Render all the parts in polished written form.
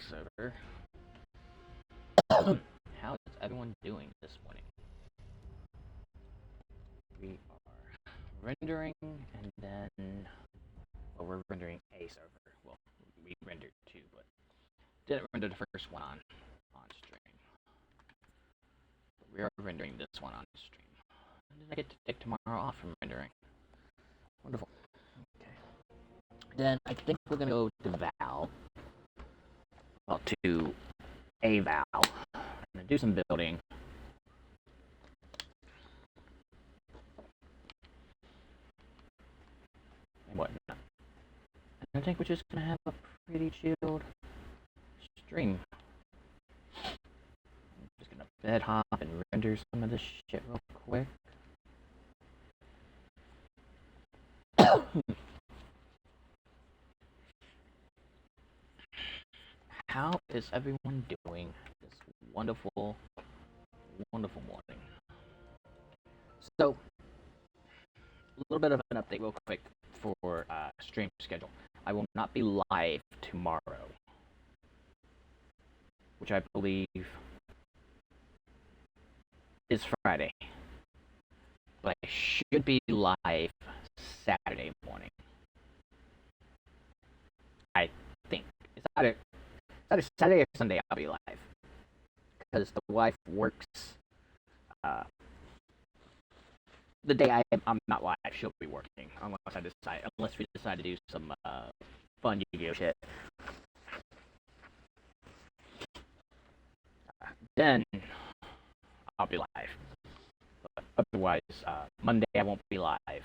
server. How is everyone doing this morning? We are rendering, and then we're rendering a server. Well, we rendered two, but didn't render the first one on stream. But we are rendering this one on stream. And then I get to take tomorrow off from rendering. Wonderful. Okay. Then I think we're gonna go to Val. Well, to a Val. I'm gonna do some building. And whatnot. And I think we're just gonna have a pretty chilled stream. I'm just gonna bed hop and render some of this shit real quick. How is everyone doing this wonderful, wonderful morning? So, a little bit of an update real quick for stream schedule. I will not be live tomorrow, which I believe is Friday. But I should be live Saturday morning. I think. It's either Saturday or Sunday I'll be live. Because the wife works the day I'm not live, she'll be working. Unless we decide to do some fun Yu-Gi-Oh shit. Then I'll be live. But otherwise, Monday I won't be live.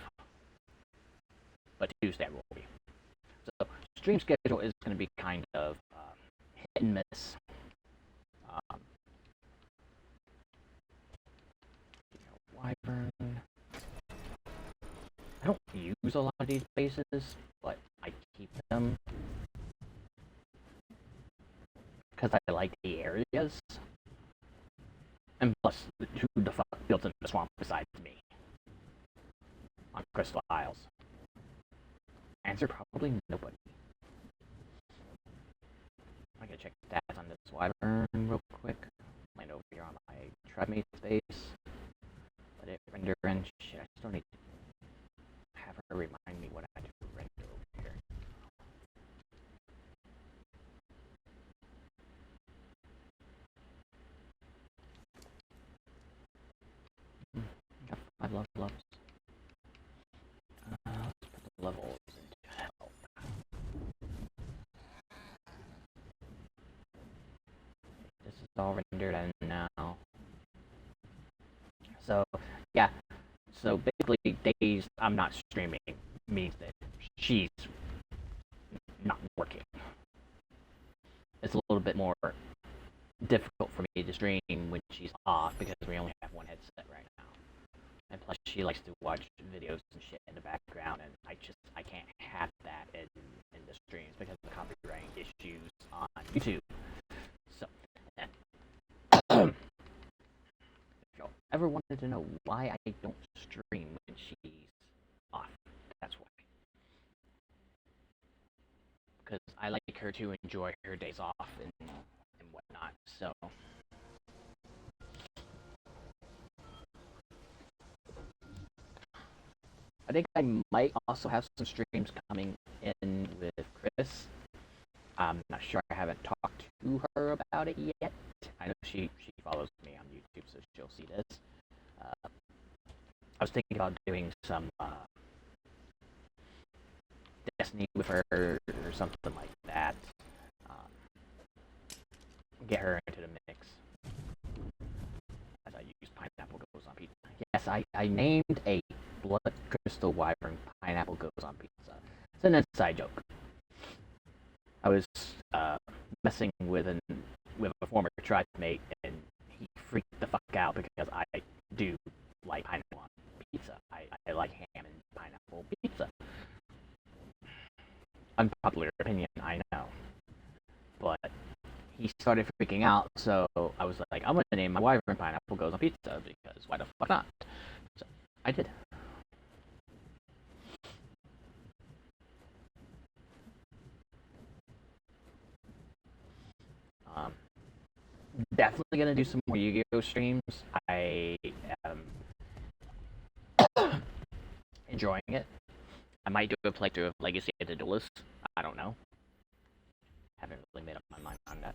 But Tuesday I will be. So stream schedule is going to be kind of hit and miss. Wyvern. I don't use a lot of these bases, but I keep them because I like the areas. And plus, who the fuck builds in the swamp besides me? On Crystal Isles. Answer, probably nobody. I gotta check stats on this Wyvern real quick. Land over here on my TribeMate space. Let it render and shit. I still need to have her remind me what I do to render over here. Got 5 level ups. Let's put the levels into help. This is all rendered in now. So, yeah. So basically, days I'm not streaming means that she's not working. It's a little bit more difficult for me to stream when she's off because we only have one headset right now. And plus, she likes to watch videos and shit in the background, and I can't have that in the streams because of the copyright issues on YouTube. So, if y'all ever wanted to know why I don't stream when she's off, that's why. Because I like her to enjoy her days off and whatnot. So. I think I might also have some streams coming in with Chris. I'm not sure. I haven't talked to her about it yet. I know she follows me on YouTube, so she'll see this. I was thinking about doing some Destiny with her or something like that. Get her into the mix. As I use Pineapple Goes on Pizza. Yes, I named a Blood Crystal Wyvern Pineapple Goes on Pizza. It's an inside joke. I was messing with a former tribe mate, and he freaked the fuck out because I do like pineapple on pizza. I like ham and pineapple pizza. Unpopular opinion, I know. But he started freaking out, so I was like, I'm gonna name my Wyvern Pineapple Goes on Pizza because why the fuck not? So I did. definitely gonna do some more Yu-Gi-Oh streams. I am enjoying it. I might do a playthrough of Legacy of the Duelist. I don't know. Haven't really made up my mind on that.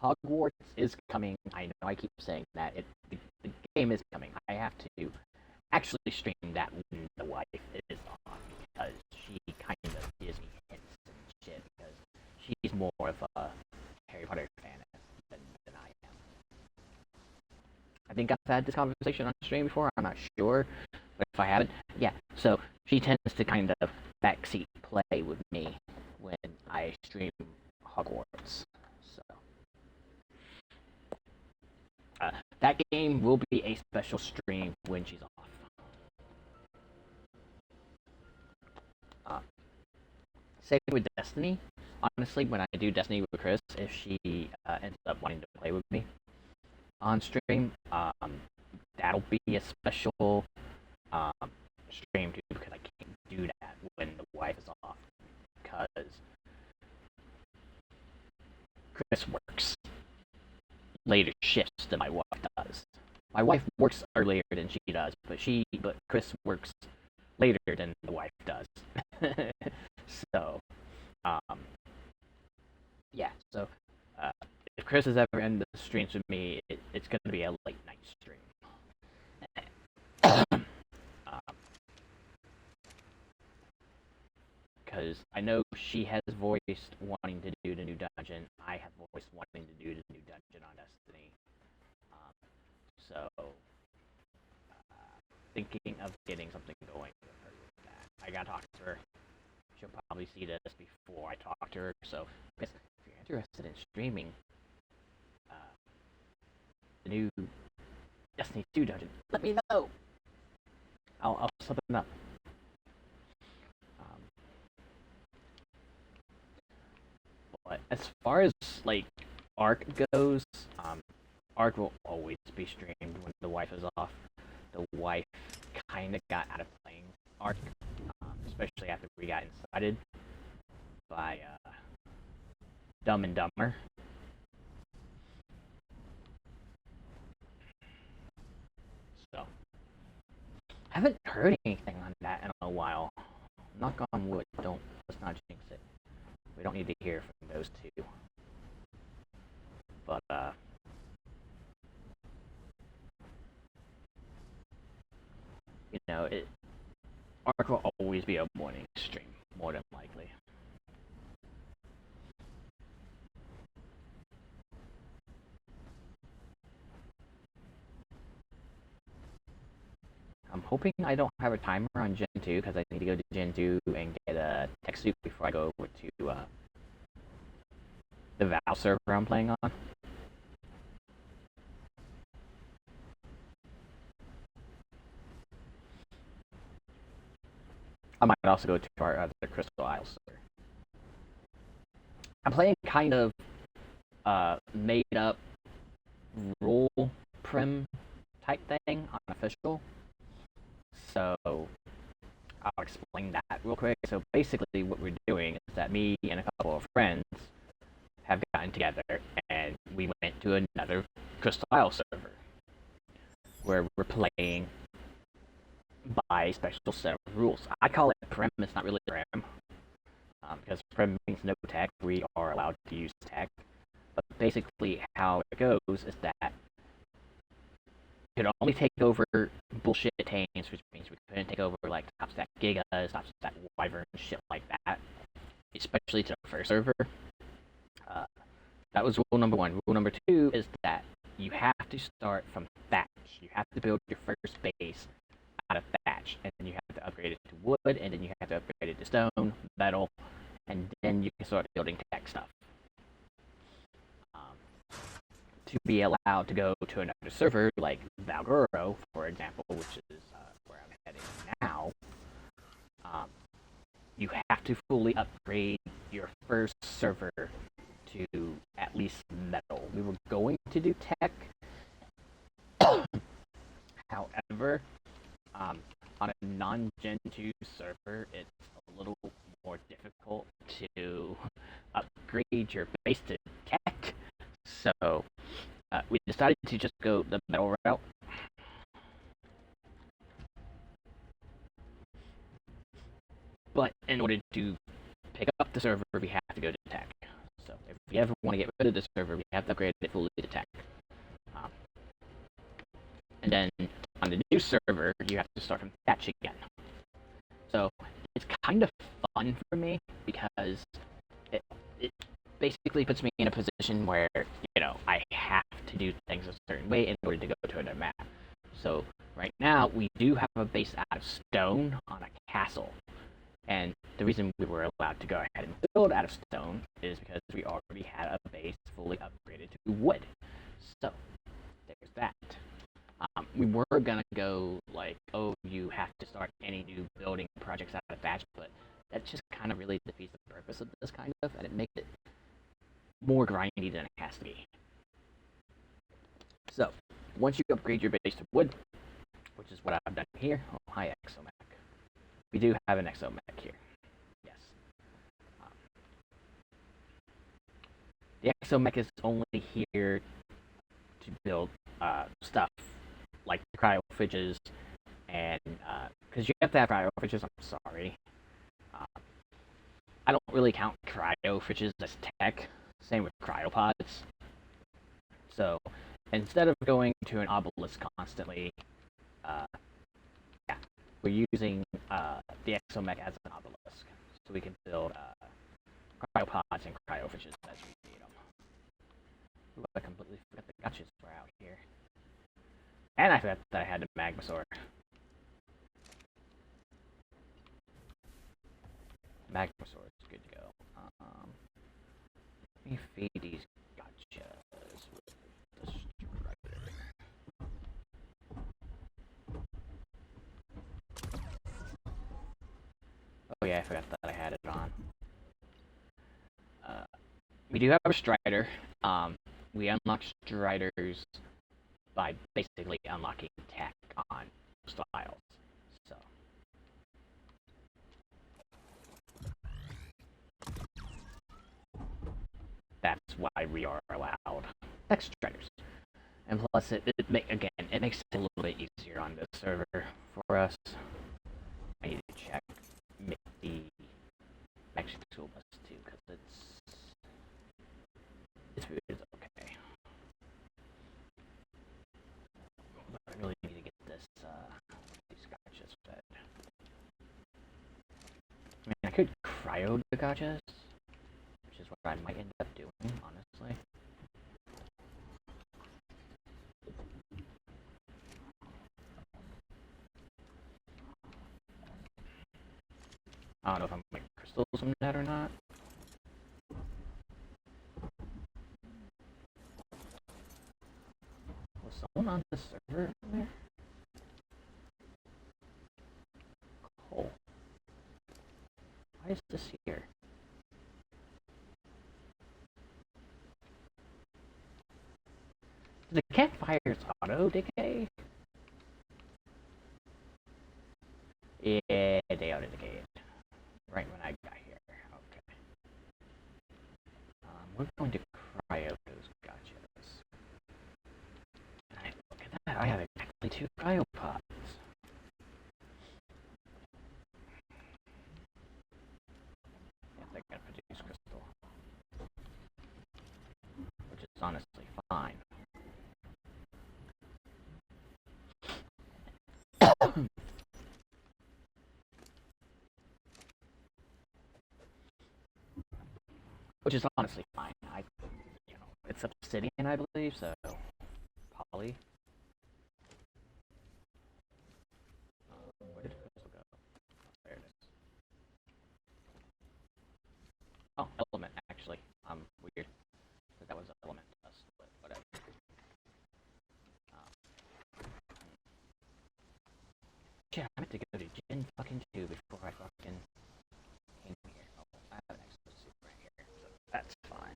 Hogwarts is coming. I know I keep saying that. The game is coming. I have to actually stream that when the wife is on because she kind of gives me hints and shit because she's more of a Harry Potter fan than I am. I think I've had this conversation on stream before. I'm not sure, but if I haven't, yeah. So she tends to kind of backseat play with me when I stream Hogwarts. So that game will be a special stream when she's off. Same with Destiny. Honestly, when I do Destiny with Chris, if she ends up wanting to play with me on stream, that'll be a special stream too because I can't do that when the wife is off because Chris works later shifts than my wife does. My wife works earlier than she does, but Chris works later than the wife does. So, yeah. So, if Chris is ever in the streams with me, it's going to be a late night stream. Because I know she has voiced wanting to do the new dungeon. I have voiced wanting to do the new dungeon on Destiny. So, thinking of getting something going with her with that. I gotta talk to her. She'll probably see this before I talk to her. So, if you're interested in streaming the new Destiny 2 dungeon, let me know. I'll set something up. But as far as like Arc goes, Arc will always be streamed when the wife is off. The wife kind of got out of playing Arc, especially after we got incited by Dumb and Dumber. So, I haven't heard anything on that in a while. Knock on wood. Let's not jinx it. We don't need to hear from those two. But, you know, Arc will always be a morning stream, more than likely. I'm hoping I don't have a timer on Gen 2 because I need to go to Gen 2 and get a tech suit before I go over to the Val server I'm playing on. I might also go to our other Crystal Isles server. I'm playing kind of made up rule prim type thing on official. So I'll explain that real quick. So basically what we're doing is that me and a couple of friends have gotten together and we went to another Crystal Isle server where we're playing by a special set of rules. I call it Prim, it's not really Prim. Because Prim means no tech, we are allowed to use tech. But basically how it goes is that we could only take over bullshit tames, which means we couldn't take over like top stack gigas, top stack wyvern, shit like that. Especially to the first server. That was rule number one. Rule number two is that you have to start from thatch. You have to build your first base out of thatch, and then you have to upgrade it to wood, and then you have to upgrade it to stone, metal, and then you can start building tech stuff. To be allowed to go to another server like Valguro, for example, which is where I'm heading now, you have to fully upgrade your first server to at least metal. We were going to do tech, however, on a non-Gen 2 server, it's a little more difficult to upgrade your base to tech. So we decided to just go the metal route. But in order to pick up the server, we have to go to tech. So if we ever want to get rid of the server, we have to upgrade it fully to tech. And then on the new server, you have to start from scratch again. So it's kind of fun for me because it basically puts me in a position where, I have to do things a certain way in order to go to another map. So right now, we do have a base out of stone on a castle. And the reason we were allowed to go ahead and build out of stone is because we already had a base fully upgraded to wood. So there's that. We were gonna go like, oh, you have to start any new building projects out of batch, but that just kind of really defeats the purpose of this kind of, and it makes it more grindy than it has to be. So once you upgrade your base to wood, which is what I've done here. Oh, hi Exomech. We do have an Exomech here. Yes. The Exomech is only here to build stuff like cryophages, and because you have to have cryophages, I'm sorry. I don't really count cryophages as tech. Same with cryopods. So instead of going to an obelisk constantly, we're using the Exomech as an obelisk, so we can build cryopods and cryophages as we need them. Ooh, I completely forgot the gotchas were out here. And I forgot that I had the Magmasaur. Magmasaur is good to go. Let me feed these gotchas with the strider. Oh yeah, I forgot that I had it on. We do have a strider. We unlock striders by basically unlocking tech on styles. So that's why we are allowed tech striders. And plus, it makes it a little bit easier on this server for us. I need to check the Magic School Bus too, because it's okay. But I really need to get these gotchas fed. I mean, I could cryo the gotchas, which is what I might end up doing, honestly. I don't know if I'm making crystals from that or not. Was someone on the server there? Cool. Why is this here? The campfires auto decay? Yeah, they auto decayed. Right when I got here. Okay. We're going to cryo those gotchas. Look at that. I have exactly 2 cryopods. Yes, I gotta produce crystal. Which is honestly fine. Which is honestly fine. It's obsidian, I believe, so poly. Where did the crystal go? There it is. Oh, element, actually. I'm weird. That was element dust, but whatever. Shit, I meant to go to Gen fucking 2 before I fucking came here. Oh, I have an explosive right here, so that's fine.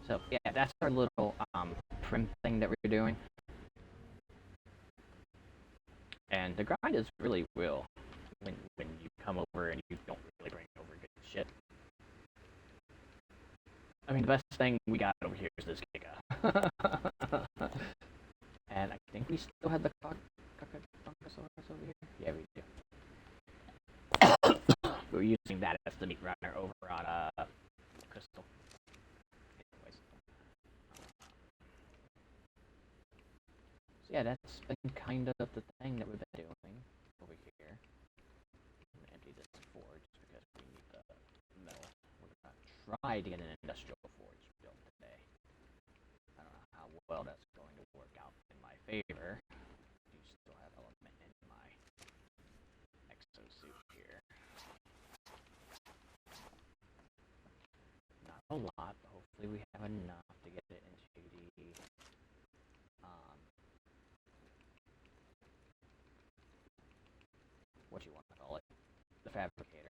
So yeah, that's our little prim thing that we're doing. And the grind is really real when you come over and you don't really bring over good shit. I mean, the best thing we got over here is this Giga. And I think we still had the Caucasaurus over here. Yeah, we do. We're using that as the meat runner over on Crystal. Anyways. So yeah, that's been kind of the thing that we've been doing over here. I'm gonna empty this forge because we need the metal. We're gonna try to get an industrial forge built today. I don't know how well that's going to work out in my favor. You still have element in my exosuit here. Not a lot, but hopefully we have enough to get it into the what you want to call it, the fabricator.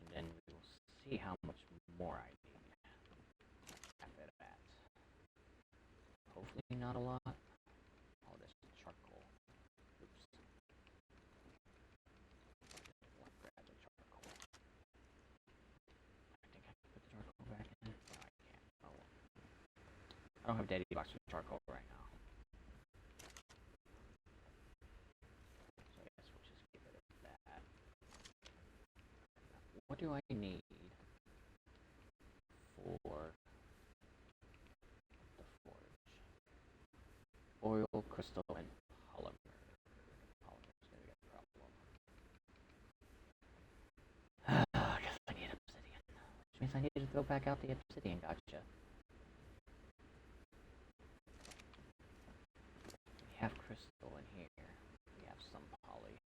And then we will see how much more I need after that. Hopefully not a lot. Oh, this is charcoal. Oops. Grab the charcoal. I think I can put the charcoal back in. No, I can't. Oh, well. I don't have daddy box with charcoal right now. So I guess we'll just get rid of that. What do I need for the forge? Oil, crystal, and polymer. Polymer's gonna be a problem. I guess I need obsidian. Which means I need to throw back out the obsidian, gotcha. We have crystal in here. We have some poly.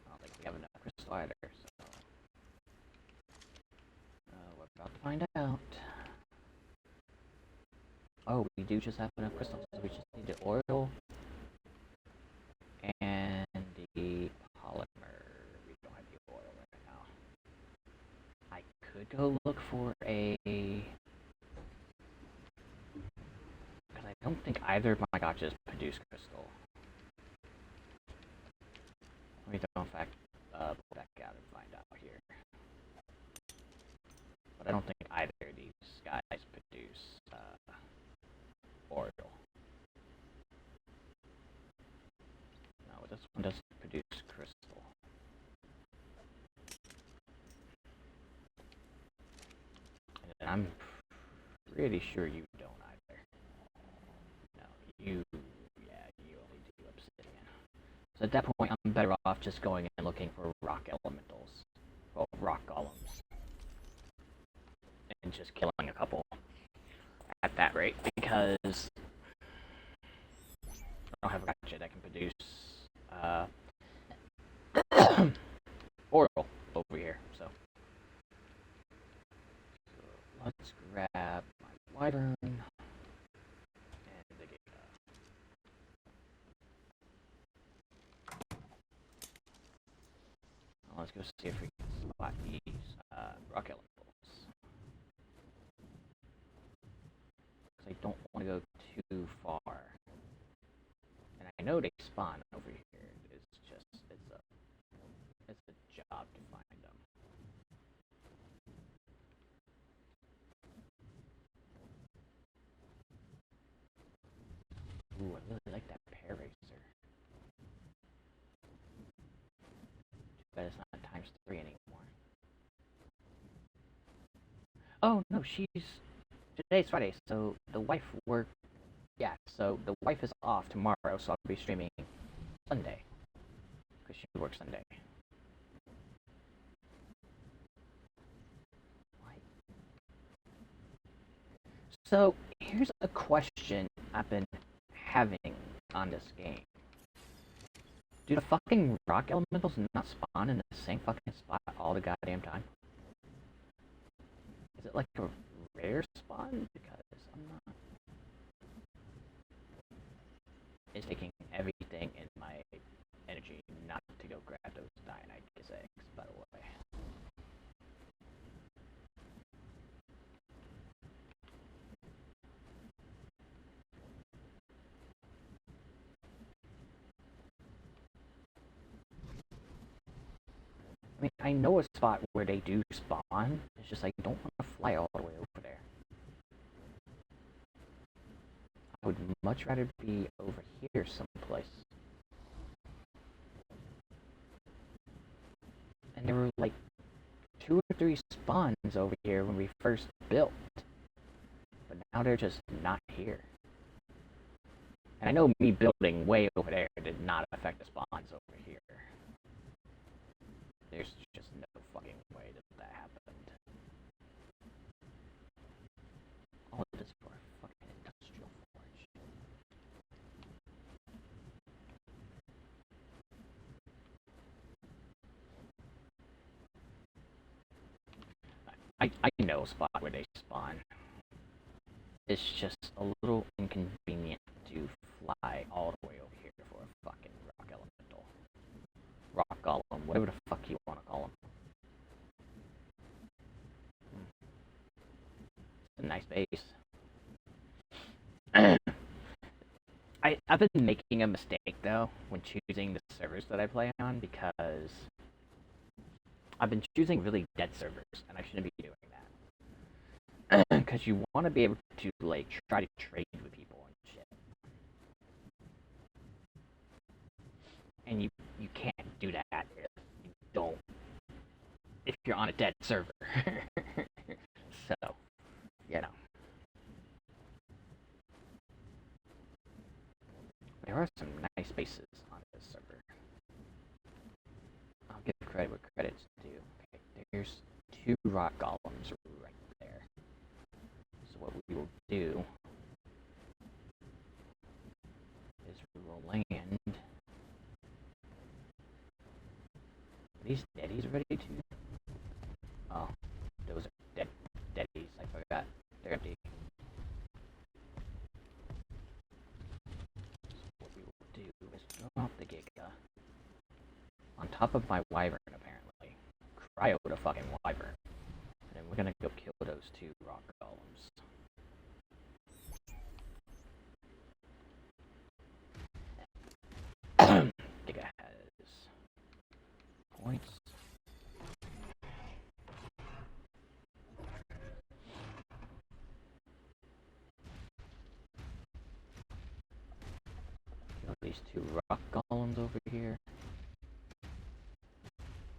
I don't think we have enough crystal either, so... we're about to find out. Oh, we do just have enough crystals, so we just need the oil and the polymer. We don't have the oil right now. I could go look for a... because I don't think either of my gotchas produce crystal. Let me go in fact pull back out and find out here. But I don't think either of these guys produce oil. No, this one doesn't produce crystal. And I'm pretty sure you don't either. No, you only do obsidian. So at that point, I'm better off just going and looking for rock elementals. Well, rock golems. And just killing a couple at that rate, because I don't have a gotcha that can produce oil over here, so let's grab my wyvern and the Giga. Let's go see if we can spot these rock elementals. I don't want to go too far, and I know they spawn over here. It's just it's a job to find them. Ooh, I really like that pear racer. But it's not ×3 anymore. Oh no, today's Friday, so the wife worked. Yeah, so the wife is off tomorrow, so I'll be streaming Sunday, because she works Sunday. So here's a question I've been having on this game. Do the fucking rock elementals not spawn in the same fucking spot all the goddamn time? Is it like a rare spawn? Because I'm not... It's taking everything in my energy not to go grab those Dionysus eggs, by the way. I mean, I know a spot where they do spawn. It's just I don't want to fly all the way over there. I would much rather be over here someplace. And there were like 2 or 3 spawns over here when we first built. But now they're just not here. And I know me building way over there did not affect the spawns over here. There's just no fucking way that happened. All of this for a fucking industrial forge. I know a spot where they spawn. It's just a little inconvenient to fly all the way over here for a fucking rock elemental. Rock golem, whatever the fuck you want to call him. It's a nice base. I've been making a mistake though when choosing the servers that I play on because I've been choosing really dead servers and I shouldn't be doing that. Because you want to be able to like try to trade with people and shit. And you can't do that if you're on a dead server. So, you know. There are some nice bases on this server. I'll give credit where credit's due. Okay, there's 2 rock golems right there. So what we will do is we will land. Are these deadies ready to? Oh, those are deadies. I forgot. They're empty. Drop the Giga on top of my wyvern, apparently. Cryo the fucking wyvern. And then we're gonna go kill those 2 rock golems. Giga has points. These 2 rock golems over here.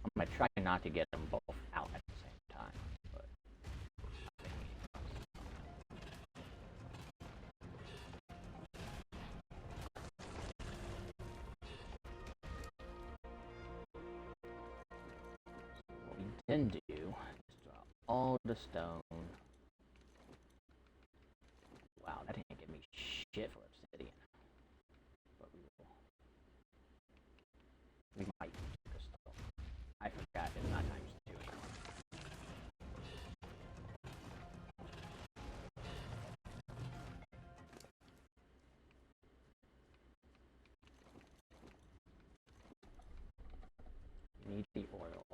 I'm gonna try not to get them both out at the same time, but what we then do is drop all the stone. Wow, that didn't give me shit for obsidian. We might use crystal. I forgot it's not times 2 anymore. You need the oil.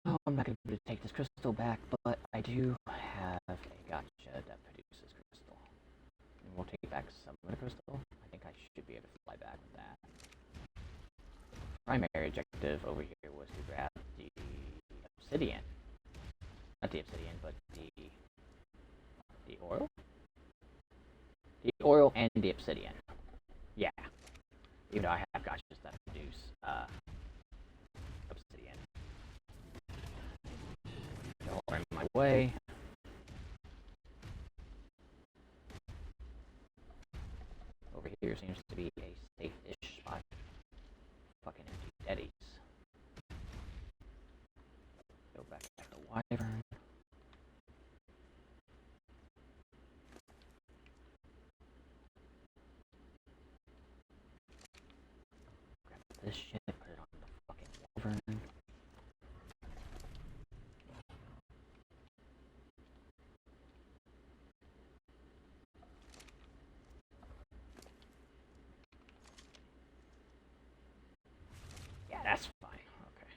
Oh, I'm not going to be able to take this crystal back, but I do have a gotcha that produces crystal. And we'll take back some of the crystal. I think I should be able to fly back with that. Primary objective over here was to grab the obsidian. Not the obsidian, but the oil? The oil and the obsidian. Yeah. Even though I have gotchas that produce obsidian. They're in my way. Over here seems to be a safe-ish spot. Fucking empty deadies. Go back to the wyvern. Grab this shit, put it on the fucking wyvern. Yeah, that's fine. Okay.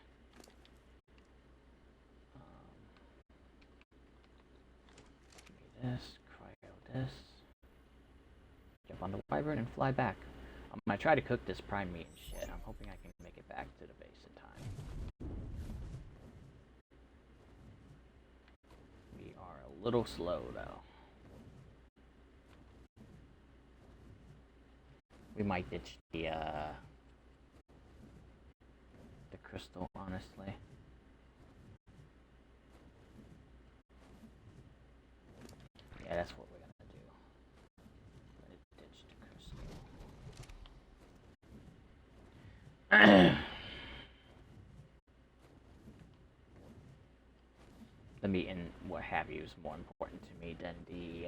Give me this, cryo this. Jump on the wyvern and fly back. I'm when I try to cook this prime meat and shit, I'm hoping I can make it back to the base in time. We are a little slow, though. We might ditch the crystal, honestly. Yeah, that's what we're gonna do. Let it ditch the crystal. The meat and what have you is more important to me than the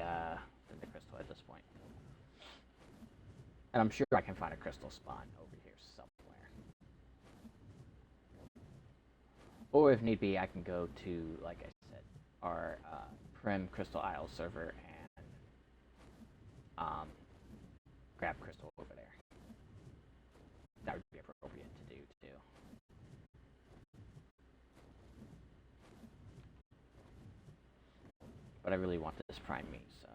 crystal at this point. And I'm sure I can find a crystal spawn over here somewhere. Or if need be, I can go to, like I said, our Prim Crystal Isle server and grab crystal over there. That would be appropriate to do too. But I really want this prime meat, so.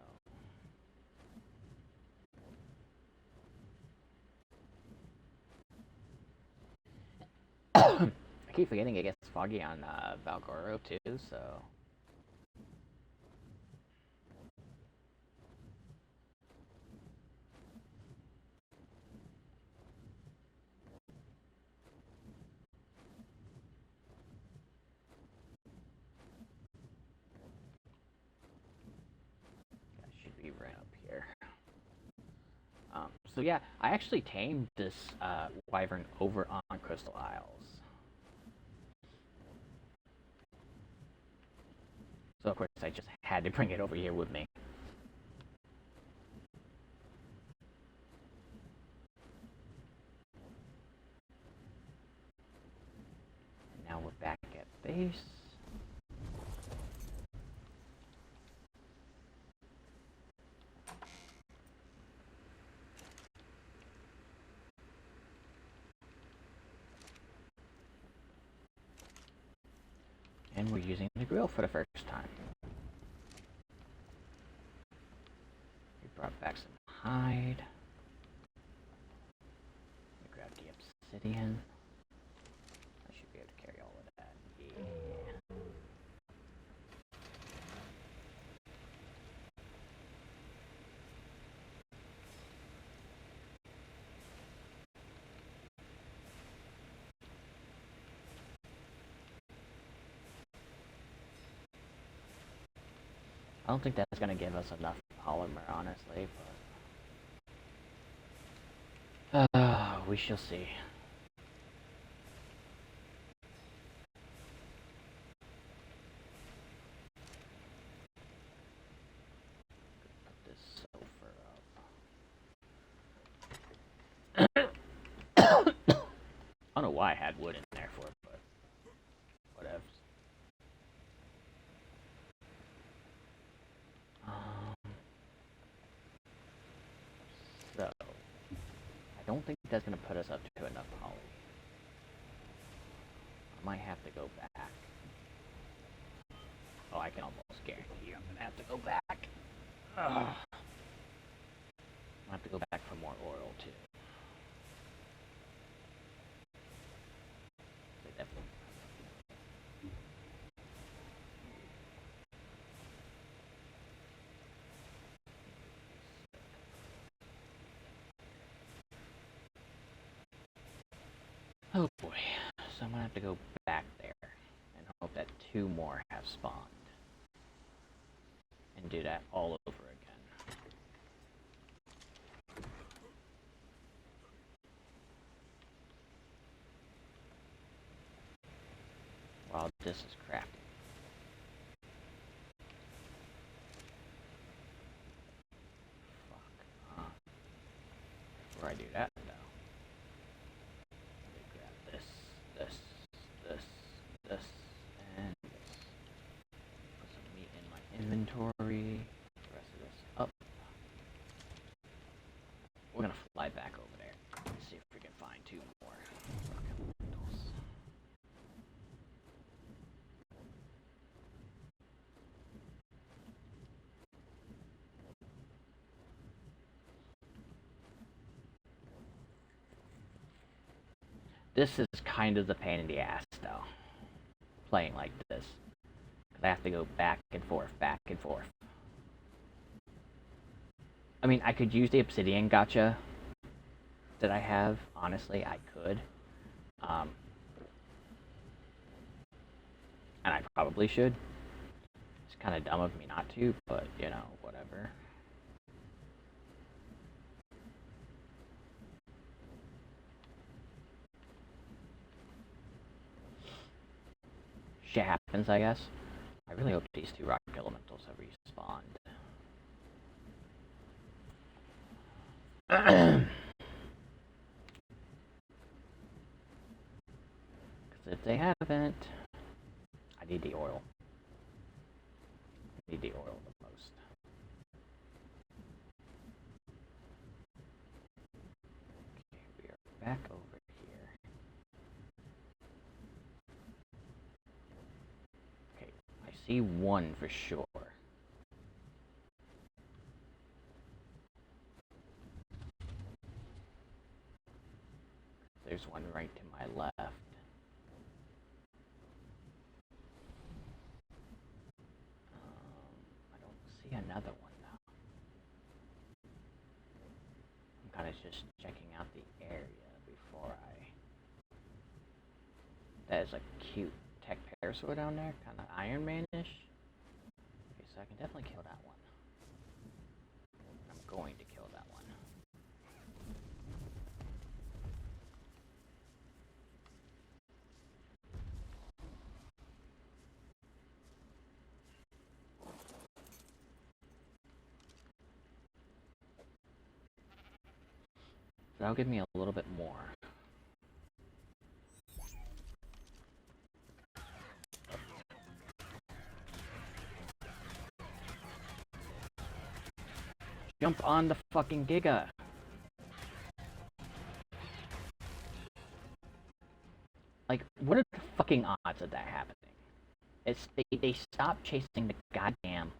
I keep forgetting it gets foggy on Valgoro too, so. That should be right up here. So yeah, I actually tamed this wyvern over on Crystal Isles. So of course I just had to bring it over here with me. And now we're back at base. And we're using the grill for the first time. We brought back some hide. We grabbed the obsidian. I should be able to carry all of that. Yeah. I don't think that's gonna give us enough polymer, honestly, but we shall see. Put this sulfur up. I don't know why I had wood in there for it, but whatever. So, I don't think that's going to put us up to enough poly. I might have to go back. Oh, I can almost guarantee you I'm going to have to go back. I'll have to go back for more oil, too. They definitely. Oh boy, so I'm gonna have to go back there and hope that 2 more have spawned. And do that all over again. While this is crafting. Fuck. Before I do that, though. This, and this. Put some meat in my inventory. The rest of this up. We're gonna fly back over there and see if we can find 2 more fucking lentils. This is kind of the pain in the ass, though. Playing like this. Because I have to go back and forth, back and forth. I mean, I could use the obsidian gacha that I have. Honestly, I could. And I probably should. It's kind of dumb of me not to, but, you know, whatever. Shit happens, I guess. I really hope these two rock elementals have respawned. Because if they haven't, I need the oil. I need the oil the most. Okay, we are back over here. Okay, I see one for sure. There's one right to my left. I don't see another one now. I'm kind of just checking out the area before I... That is a cute tech parasaur down there, kind of Iron Man-ish. Okay, so I can definitely kill that one. I'm going to kill that one. That'll give me a little bit more. Jump on the fucking Giga! Like, what are the fucking odds of that happening? It's they stopped chasing the goddamn...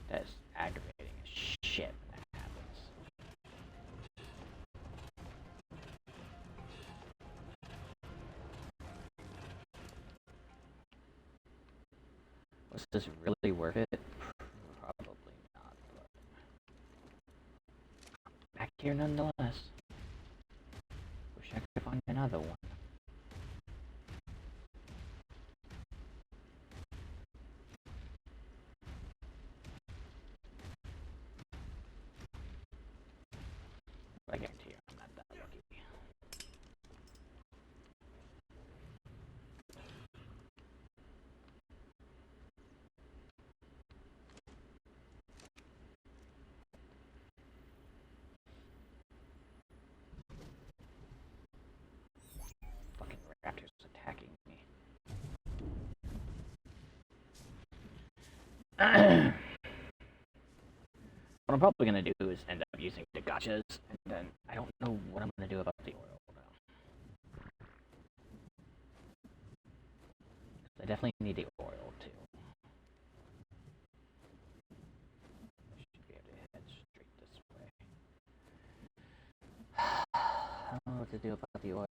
That's aggravating as shit when that happens. Was this really worth it? Probably not, but... Back here nonetheless. Wish I could find another one. I guarantee you I'm not that lucky. Fucking raptors attacking me. What I'm probably gonna do is end up using the gachas, and then I don't know what I'm gonna do about the oil though. I definitely need the oil too. I should be able to head straight this way. I don't know what to do about the oil.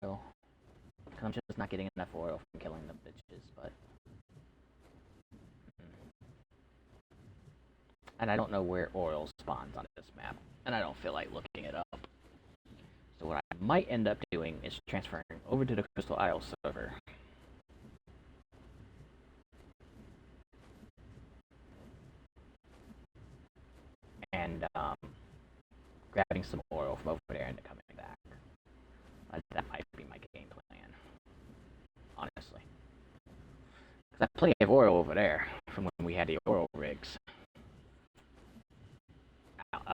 Cause I'm just not getting enough oil from killing the bitches, but... And I don't know where oil spawns on this map, and I don't feel like looking it up. So what I might end up doing is transferring over to the Crystal Isle server. And grabbing some oil from over there and coming back. That might be my game plan, honestly. Because I have plenty of oil over there from when we had the oil rigs.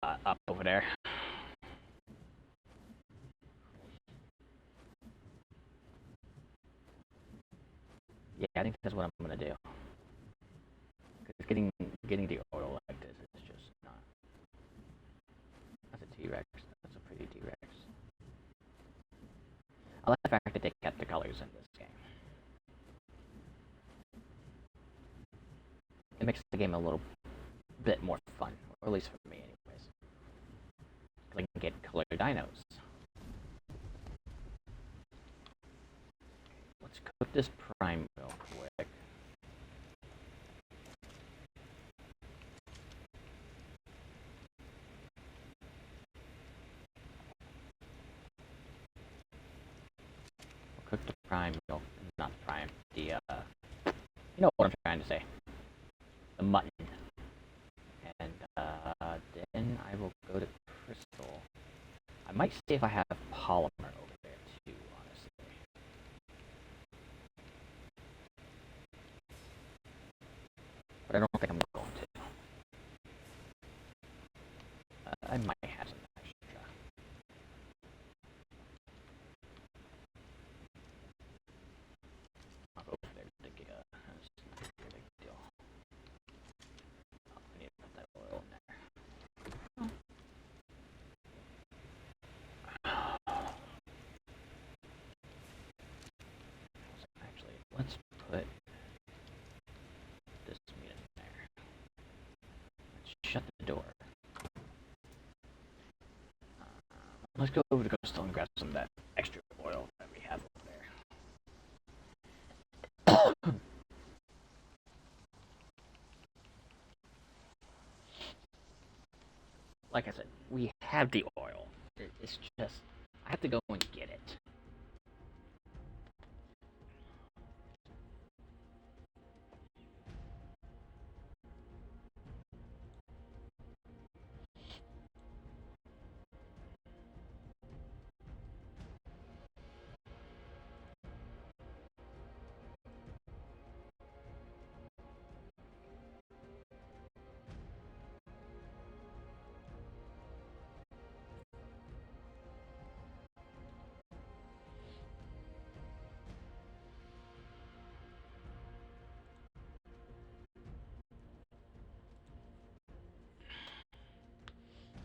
Up over there. Yeah, I think that's what I'm gonna do. Because getting the oil like this is just not... That's a T-Rex. That's a pretty T-Rex. I like the fact that they kept the colors in this game. It makes the game a little bit more fun, or at least for me anyways. get colored dinos. Let's cook this prime real quick. We'll cook the prime milk, not the prime, you know what I'm trying to say. The mutton. And then I will go to Crystal. I might see if I have polymer over there too, honestly. But I don't think I'm going to. I might have some extra. I'll go over there to the Giga. That's not a big deal. Oh, I need to put that oil in there. Actually, let's put this meat in there. Let's shut the door. Let's go over to Crystal and grab some of that extra oil that we have over there. Like I said, we have the oil. It's just, I have to go and get it.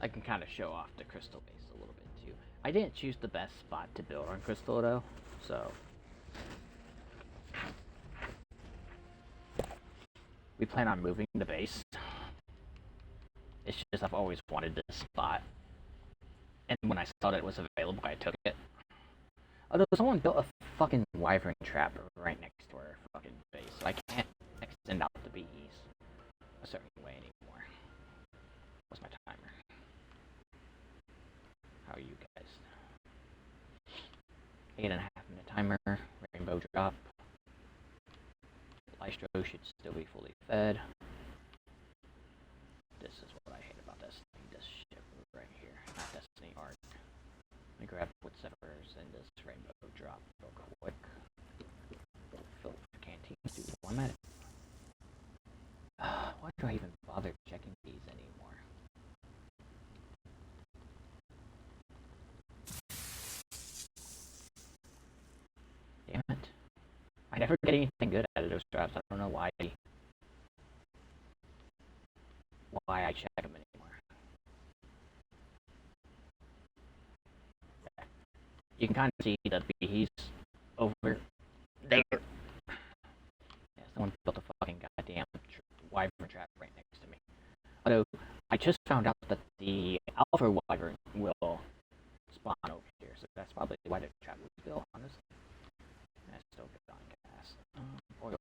I can kind of show off the Crystal base a little bit too. I didn't choose the best spot to build on Crystal though, so we plan on moving the base. It's just I've always wanted this spot, and when I saw that it was available, I took it. Although someone built a fucking wyvern trap right next to our fucking base, so I can't extend out the bees a certain way anymore. What's my timer? How are you guys? 8.5-minute timer. Rainbow drop. Lystro should still be fully fed. This is what I hate about this thing. This shit right here. Not Destiny Art. Let me grab wood severs and this rainbow drop real quick. Fill the canteens, dude. While I'm at it. Why do I even bother checking these anymore? Damn it. I never get anything good out of those drops. I don't know why I check them anymore. Yeah. You can kind of see the bees over there. Yeah, someone built a fucking goddamn wyvern trap right next to me. Although, I just found out that the alpha wyvern will spawn over here, so that's probably why the trap was built, honestly. That's still good on gas. Oil.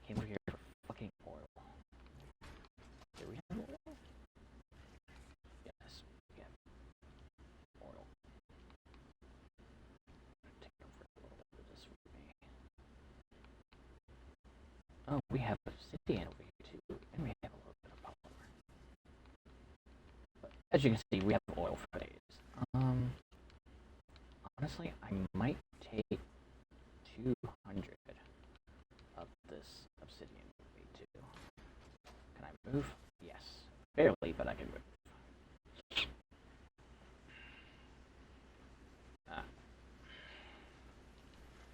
Came over here for fucking oil. Do we have oil? Yes, we have oil. Take over a little bit of this for me. Oh, we have obsidian over here too, and we have a little bit of polymer. But as you can see, we have oil for days. Honestly, I might take 200 of this obsidian with me too. Can I move? Yes. Barely, but I can move.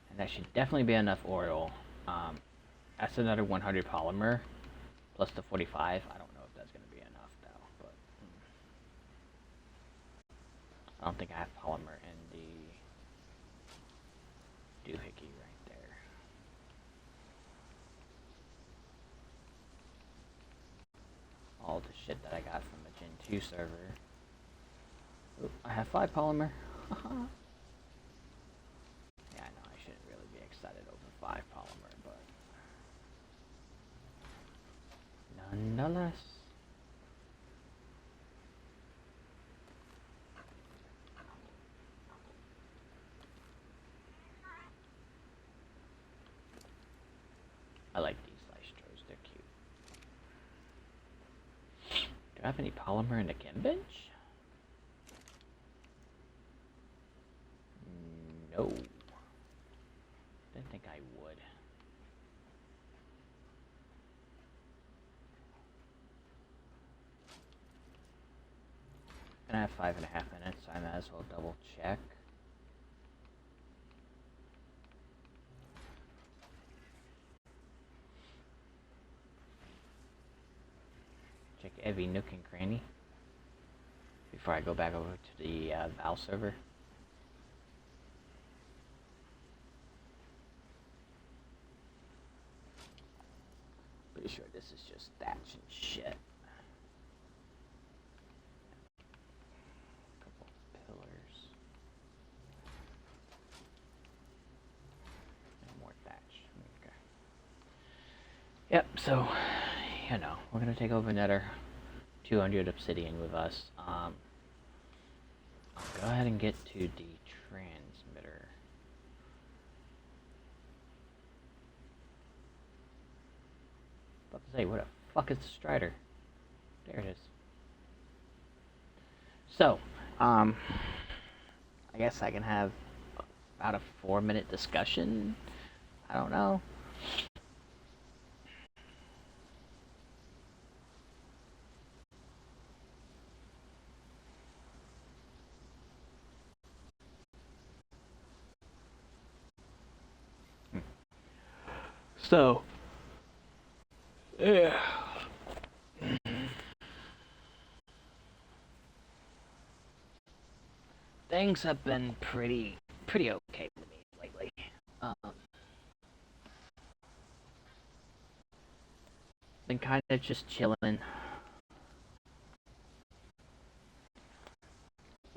And that should definitely be enough oil. That's another 100 polymer, plus the 45. I don't know if that's going to be enough though, but I don't think I have polymer in the doohickey right there. all the shit that I got from a Gen 2 server. Oop, I have 5 polymer. Yeah, I know I shouldn't really be excited over 5 polymer, but nonetheless. I like these Lystros, they're cute. Do I have any polymer in the chem bench? No. Didn't think I would. And I have 5.5 minutes, so I might as well double check. Check every nook and cranny before I go back over to the Val server. Pretty sure this is just thatch and shit. Couple pillars. And more thatch. Okay. Yep, so, you know, we're gonna take over another 200 obsidian with us. I'll go ahead and get to the transmitter. About to say, what the fuck is the Strider? There it is. So, I guess I can have about a 4-minute discussion. I don't know. So, yeah. Things have been pretty okay with me lately. Been kind of just chilling. Been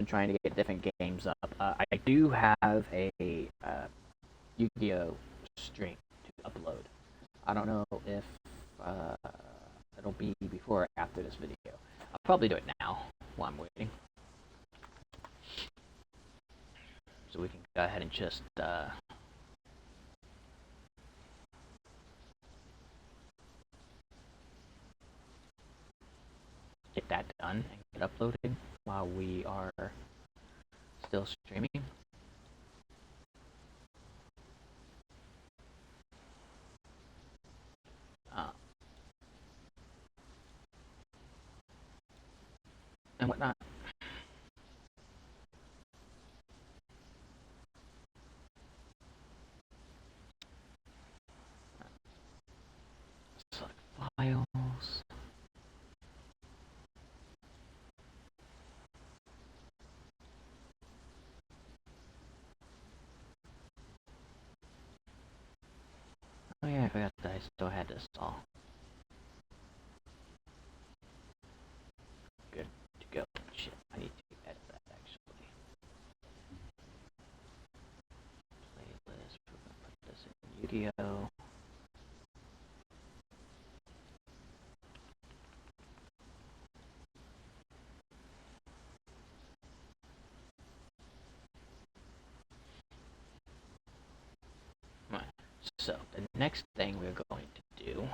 trying to get different games up. I do have a Yu-Gi-Oh stream to upload. I don't know if it'll be before or after this video. I'll probably do it now while I'm waiting. So we can go ahead and just get that done and get uploaded while we are still streaming. And whatnot. Select files. Oh yeah, I forgot that I still had this all. Good to go. Shit, I need to edit that actually. Playlist, we're gonna put this in Yu-Gi-Oh! Right. So, the next thing we're going to do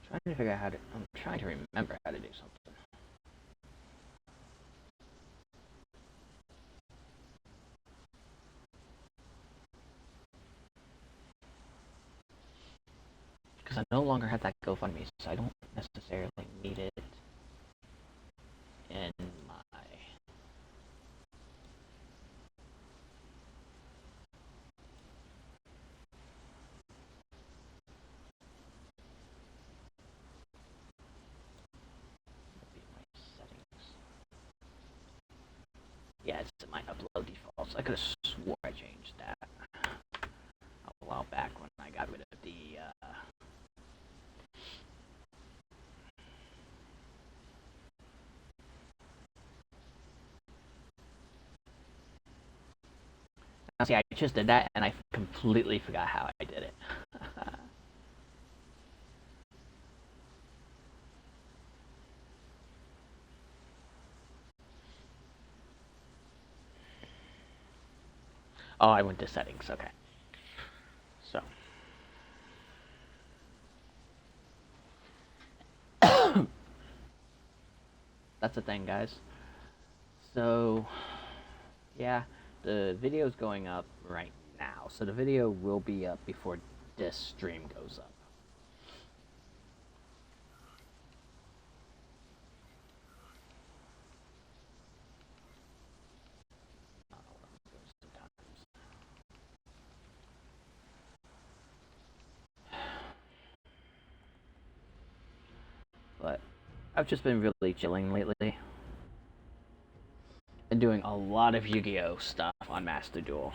trying to figure out how to. I'm trying to remember how to do something. Because I no longer have that GoFundMe, so I don't necessarily need it in my. I could have swore I changed that a while back when I got rid of the. Now, see, I just did that and I completely forgot how I did it. Oh, I went to settings. Okay. So. That's the thing, guys. So, yeah, the video's going up right now. So the video will be up before this stream goes up. But I've just been really chilling lately. Been doing a lot of Yu-Gi-Oh stuff on Master Duel.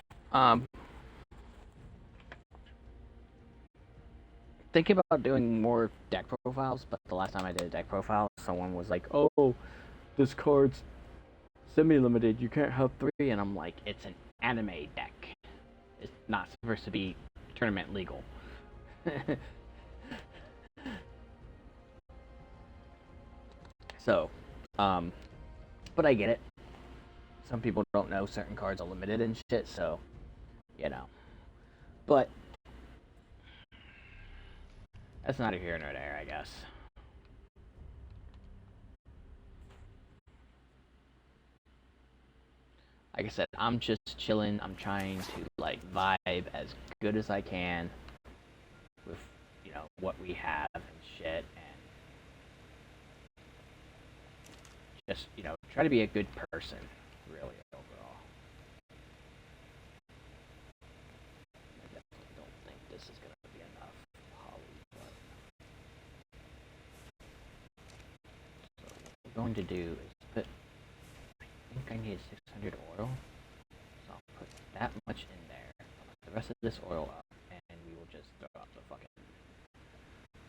Thinking about doing more deck profiles, but the last time I did a deck profile, someone was like, "Oh, this card's semi-limited. You can't have 3." And I'm like, "It's an anime deck. It's not supposed to be tournament legal." So, but I get it. Some people don't know certain cards are limited and shit, so, you know. But that's neither here nor there, I guess. Like I said, I'm just chilling. I'm trying to like vibe as good as I can with, you know, what we have and shit, and just, you know, try to be a good person, really, overall. I definitely don't think this is gonna be enough Holly, but so what we're going to do is put, I think I need 600 oil, so I'll put that much in there. I'll put the rest of this oil up, and we will just throw out the fucking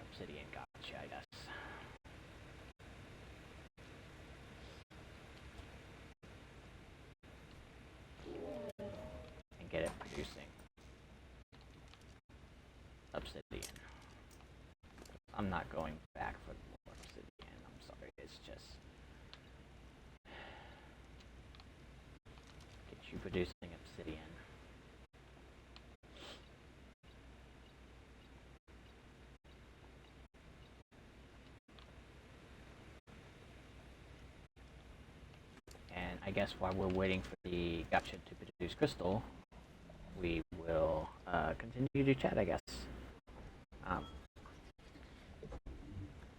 obsidian gotcha, I guess. And get it producing obsidian. I'm not going back for more obsidian. I'm sorry, it's just get you producing obsidian. And I guess while we're waiting for the gacha to produce crystal, we will continue to chat, I guess.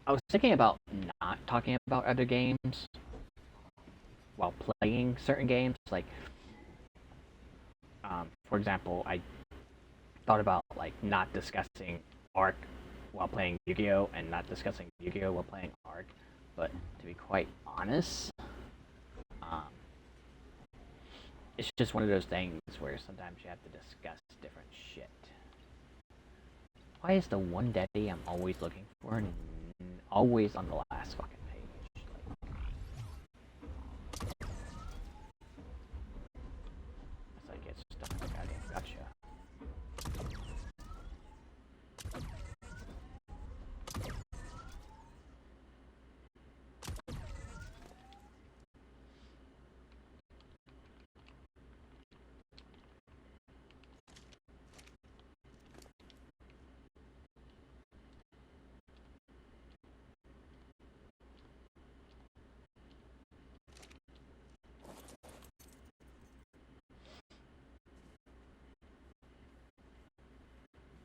I was thinking about not talking about other games while playing certain games. Like, for example, I thought about like not discussing Arc while playing Yu-Gi-Oh, and not discussing Yu-Gi-Oh while playing Arc. But to be quite honest, it's just one of those things where sometimes you have to discuss different shit. Why is the one daddy I'm always looking for always on the last fucking page? It's like it's just a goddamn gotcha.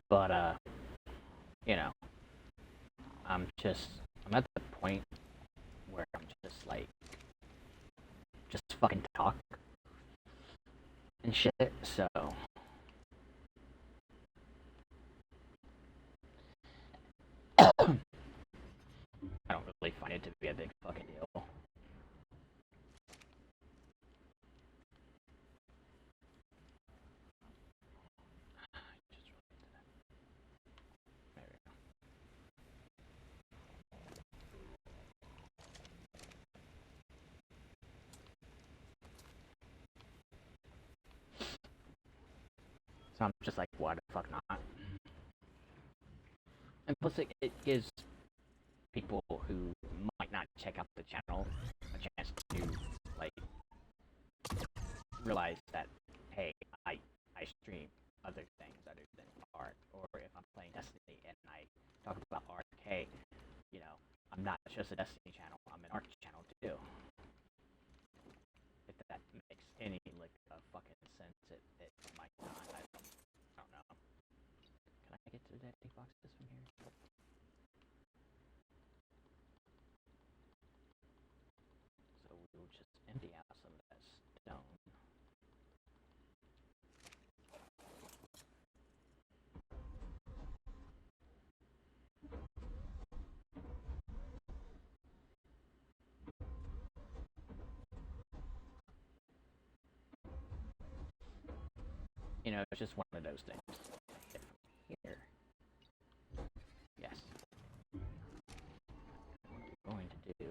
But you know, I'm at the point where I'm just like, just fucking talk and shit. So I don't really find it to be a big fucking deal. So I'm just like, why the fuck not? And plus, it gives people who might not check out the channel a chance to, like, realize that, hey, I stream other things other than art, or if I'm playing Destiny and I talk about art, hey, you know, I'm not just a Destiny channel, I'm an art channel too. If that makes any, like, a fucking sense, it might not, I don't know. Can I get to the deck boxes from here? So we'll just empty out some of that stone. You know, it's just one of those things. Here. Yes. What I'm going to do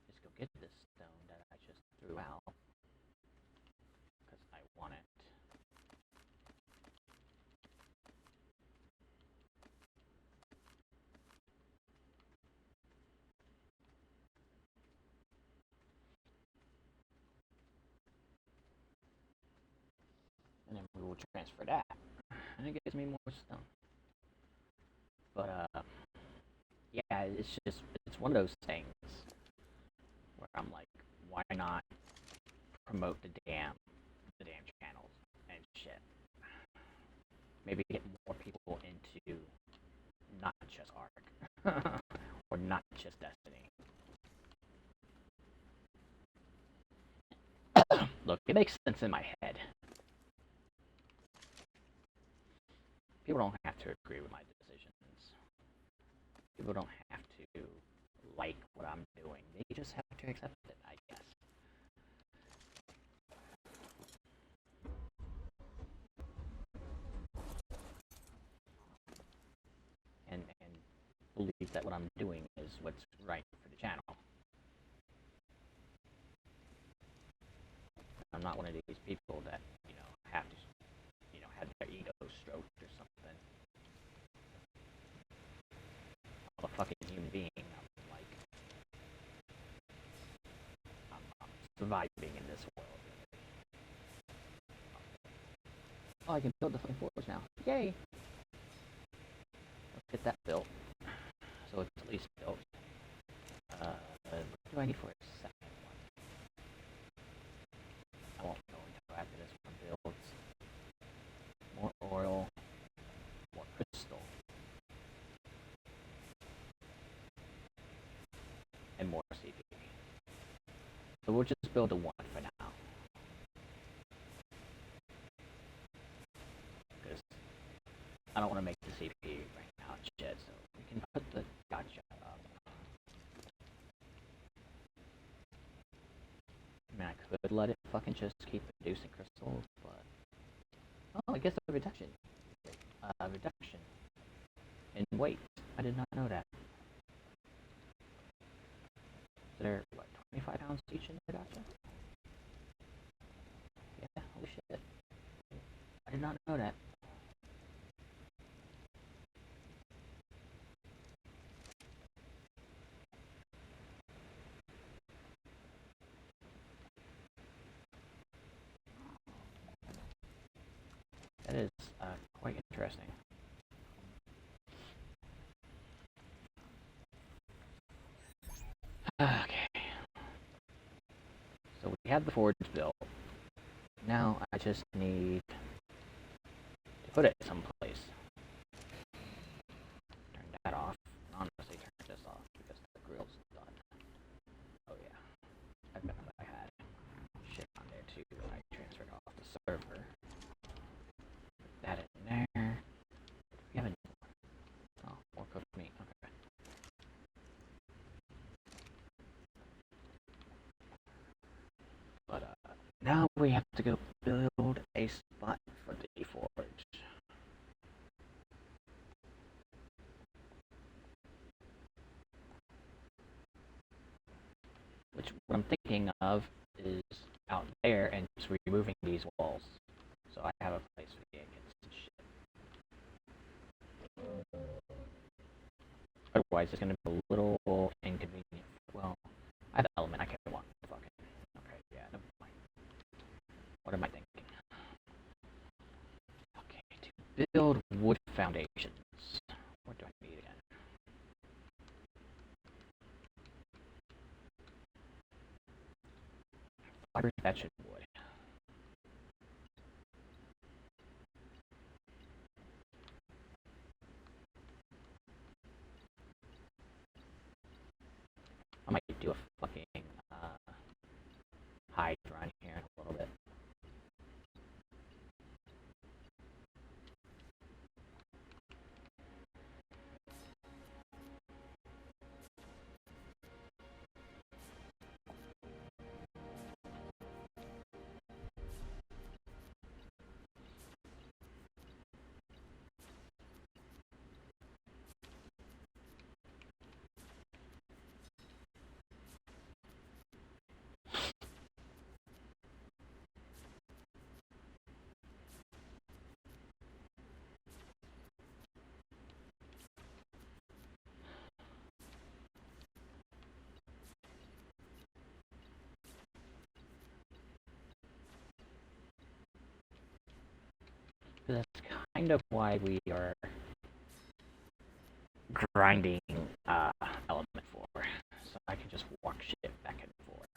is go get this stone that I just threw out. Because I want it. And then we will transfer that. And it gives me more stone. But, yeah, it's one of those things where I'm like, why not promote the damn channels and shit? Maybe get more people into not just Ark, or not just Destiny. Look, it makes sense in my head. People don't have to agree with my decisions. People don't have to like what I'm doing. They just have to accept it, I guess. And believe that what I'm doing is what's right for the channel. I'm not one of these people that, you know, have to, you know, have their ego stroked or something. I'm a fucking human being. I'm like, I'm surviving in this world. Oh, I can build the fucking forge now. Yay! Let's get that built. So it's at least built. What do I need for a second one? I won't know until after this one builds. More oil. More crystal. And more CP. So we'll just build the one for now. Because I don't want to make the CP right now shit, so we can put the gotcha up. I mean, I could let it fucking just keep producing crystals, but... Oh, I guess a reduction. Reduction in weight. I did not know that. So they're, what, 25 pounds each in the gotcha? Yeah, holy shit. I did not know that. That is quite interesting. Okay. So we have the forge built. Now I just need to put it someplace. Turn that off. Honestly, turn this off because the grill's done. Oh yeah. I bet I had shit on there too that I transferred off the server. Put that in there. We have a new one. Oh, more cooked meat. Okay. But now we have to go build a spot for the forge. Which what I'm thinking of is out there and just removing these walls. so I have a place for the ingots and shit. Otherwise, it's gonna be a little inconvenient. Well, I have element. I can't want fucking. Okay, yeah, never mind. What am I thinking? Okay, to build wood foundations. What do I need again? Fiber, that should wood. I might do a fucking hide run here in a little bit. That's kind of why we are grinding element 4, so I can just walk shit back and forth.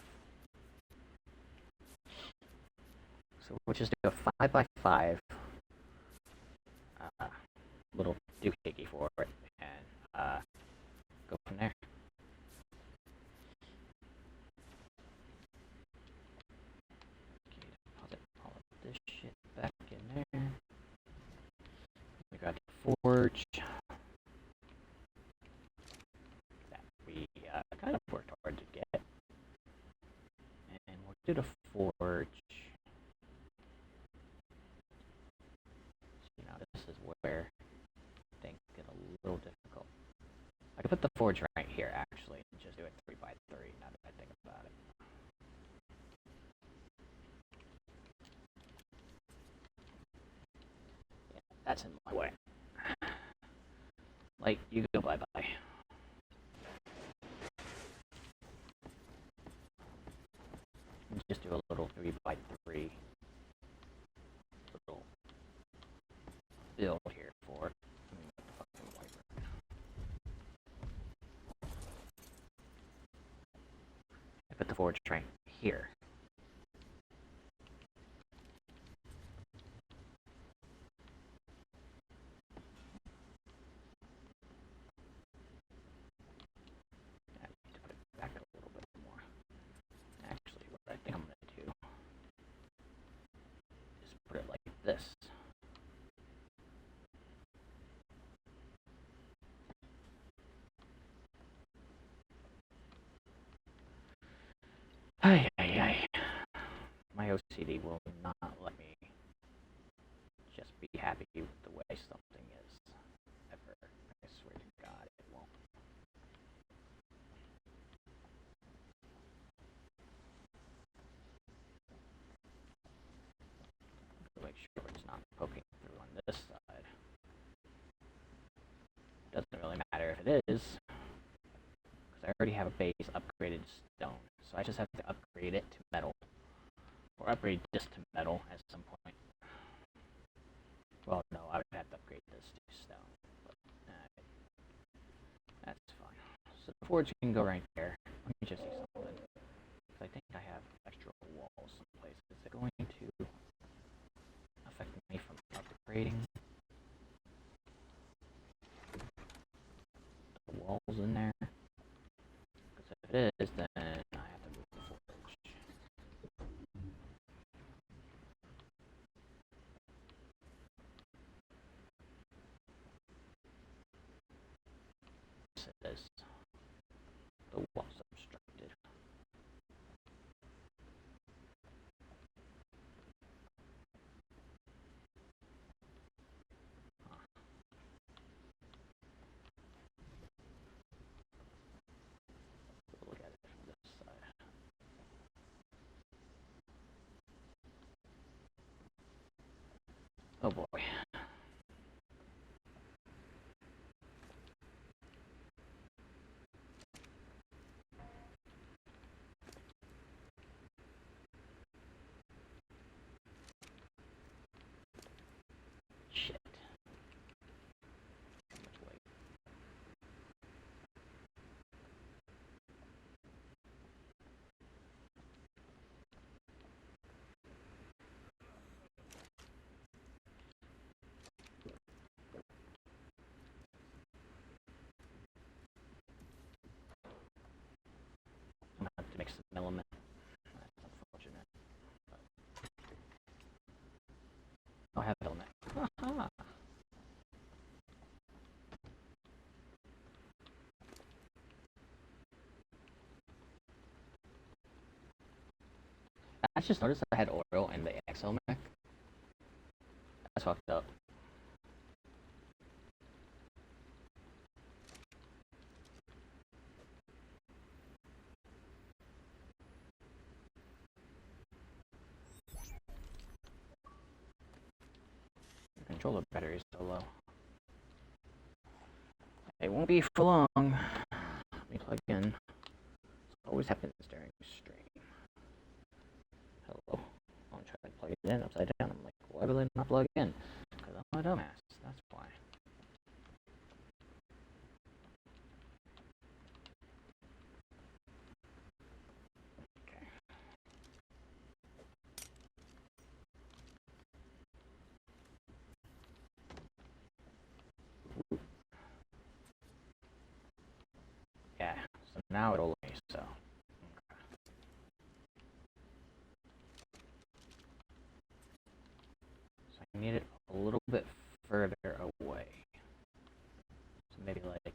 So we'll just do a 5x5 little doohickey for it, and go from there. Okay, deposit all of this shit back in there. We got the forge that we kind of worked hard to get, and we'll do the forge. So now this is where things get a little difficult. I could put the forge right here actually, and just do it 3x3. Now that I think about it. Yeah, that's in my way. Like, you go bye-bye. Just do a little 3x3 little build here for it. I put the forge right here. I need to put it back a little bit more. Actually, what I think I'm going to do is put it like this. Ay, ay, ay. My OCD will not let me just be happy with the way something is. Ever. I swear to God, it won't. Make sure it's not poking through on this side. Doesn't really matter if it is, because I already have a base upgraded stone. So I just have to upgrade it to metal. Or upgrade this to metal at some point. Well, no, I would have to upgrade this to stone. But, that's fine. So the forge can go right there. Let me just see something. Because I think I have extra walls someplace. Is it going to affect me from upgrading the walls in there? Because if it is, then I have to move the forge. Yes, it is. The wall's obstructed. Look at it from this side. Oh boy. Shit. Too much weight. I'm gonna have to make some element. That's unfortunate. But I'll have element. Haha. I just noticed I had oil in the XL Mac. That's fucked up. The controller battery is so low. It won't be for long. Let me plug in. This always happens during stream. Hello. I'm trying to plug it in upside down. I'm like, why will it not plug in? Because I'm a dumbass. That's why. Okay. Yeah. So now it'll lay. So. So I need it a little bit further away. So maybe like.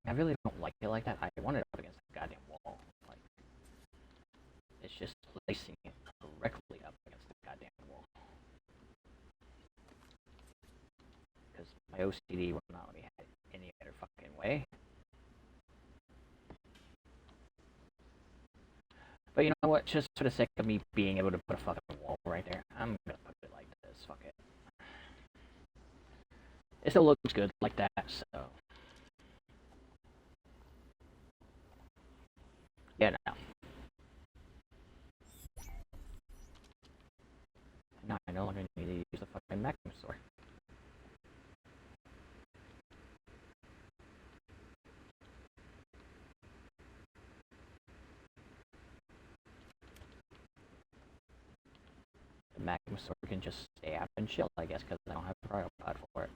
I really don't like it like that. I want it up against the goddamn wall. Like. It's just placing it directly up against the goddamn wall. Because my OCD will not let me have it any other fucking way. But you know what? Just for the sake of me being able to put a fucking wall right there, I'm gonna put it like this. Fuck it. It still looks good like that, so. Yeah, no. Now I no longer need to use the fucking Magnum sword. The Magnum sword can just stay up and chill, I guess, because I don't have a cryopod for it.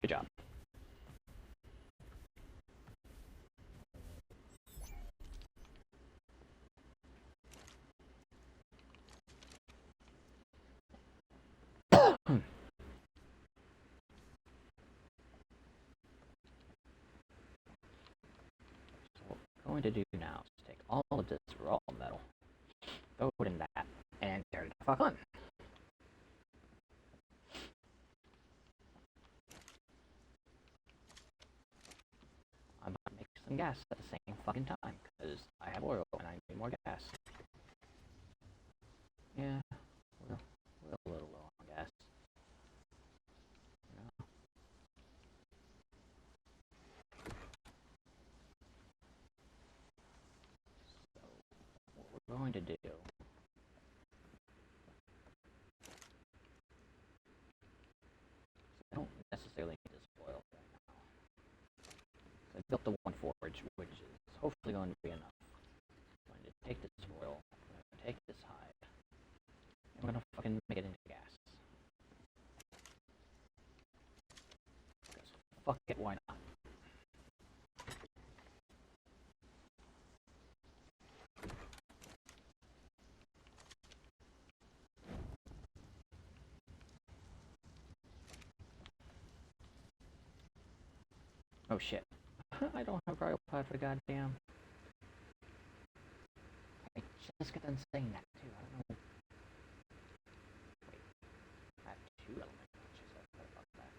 Good job. So what we're going to do now is take all of this raw metal, throw it in that, and tear it the fuck on. I'm about to make some gas at the same fucking time, because I have oil and I need more gas. Yeah, we're a little low on gas. You know? So, what we're going to do I don't necessarily need this oil right now. So I built the one forge, which is hopefully going to be enough. I'm going to take this oil, I'm going to take this hide, I'm going to fucking make it into gas. Because fuck it, why not? Oh shit. I don't have cryopod for goddamn. I just got done saying that too. I don't know. Wait. I have two element patches. I thought about that.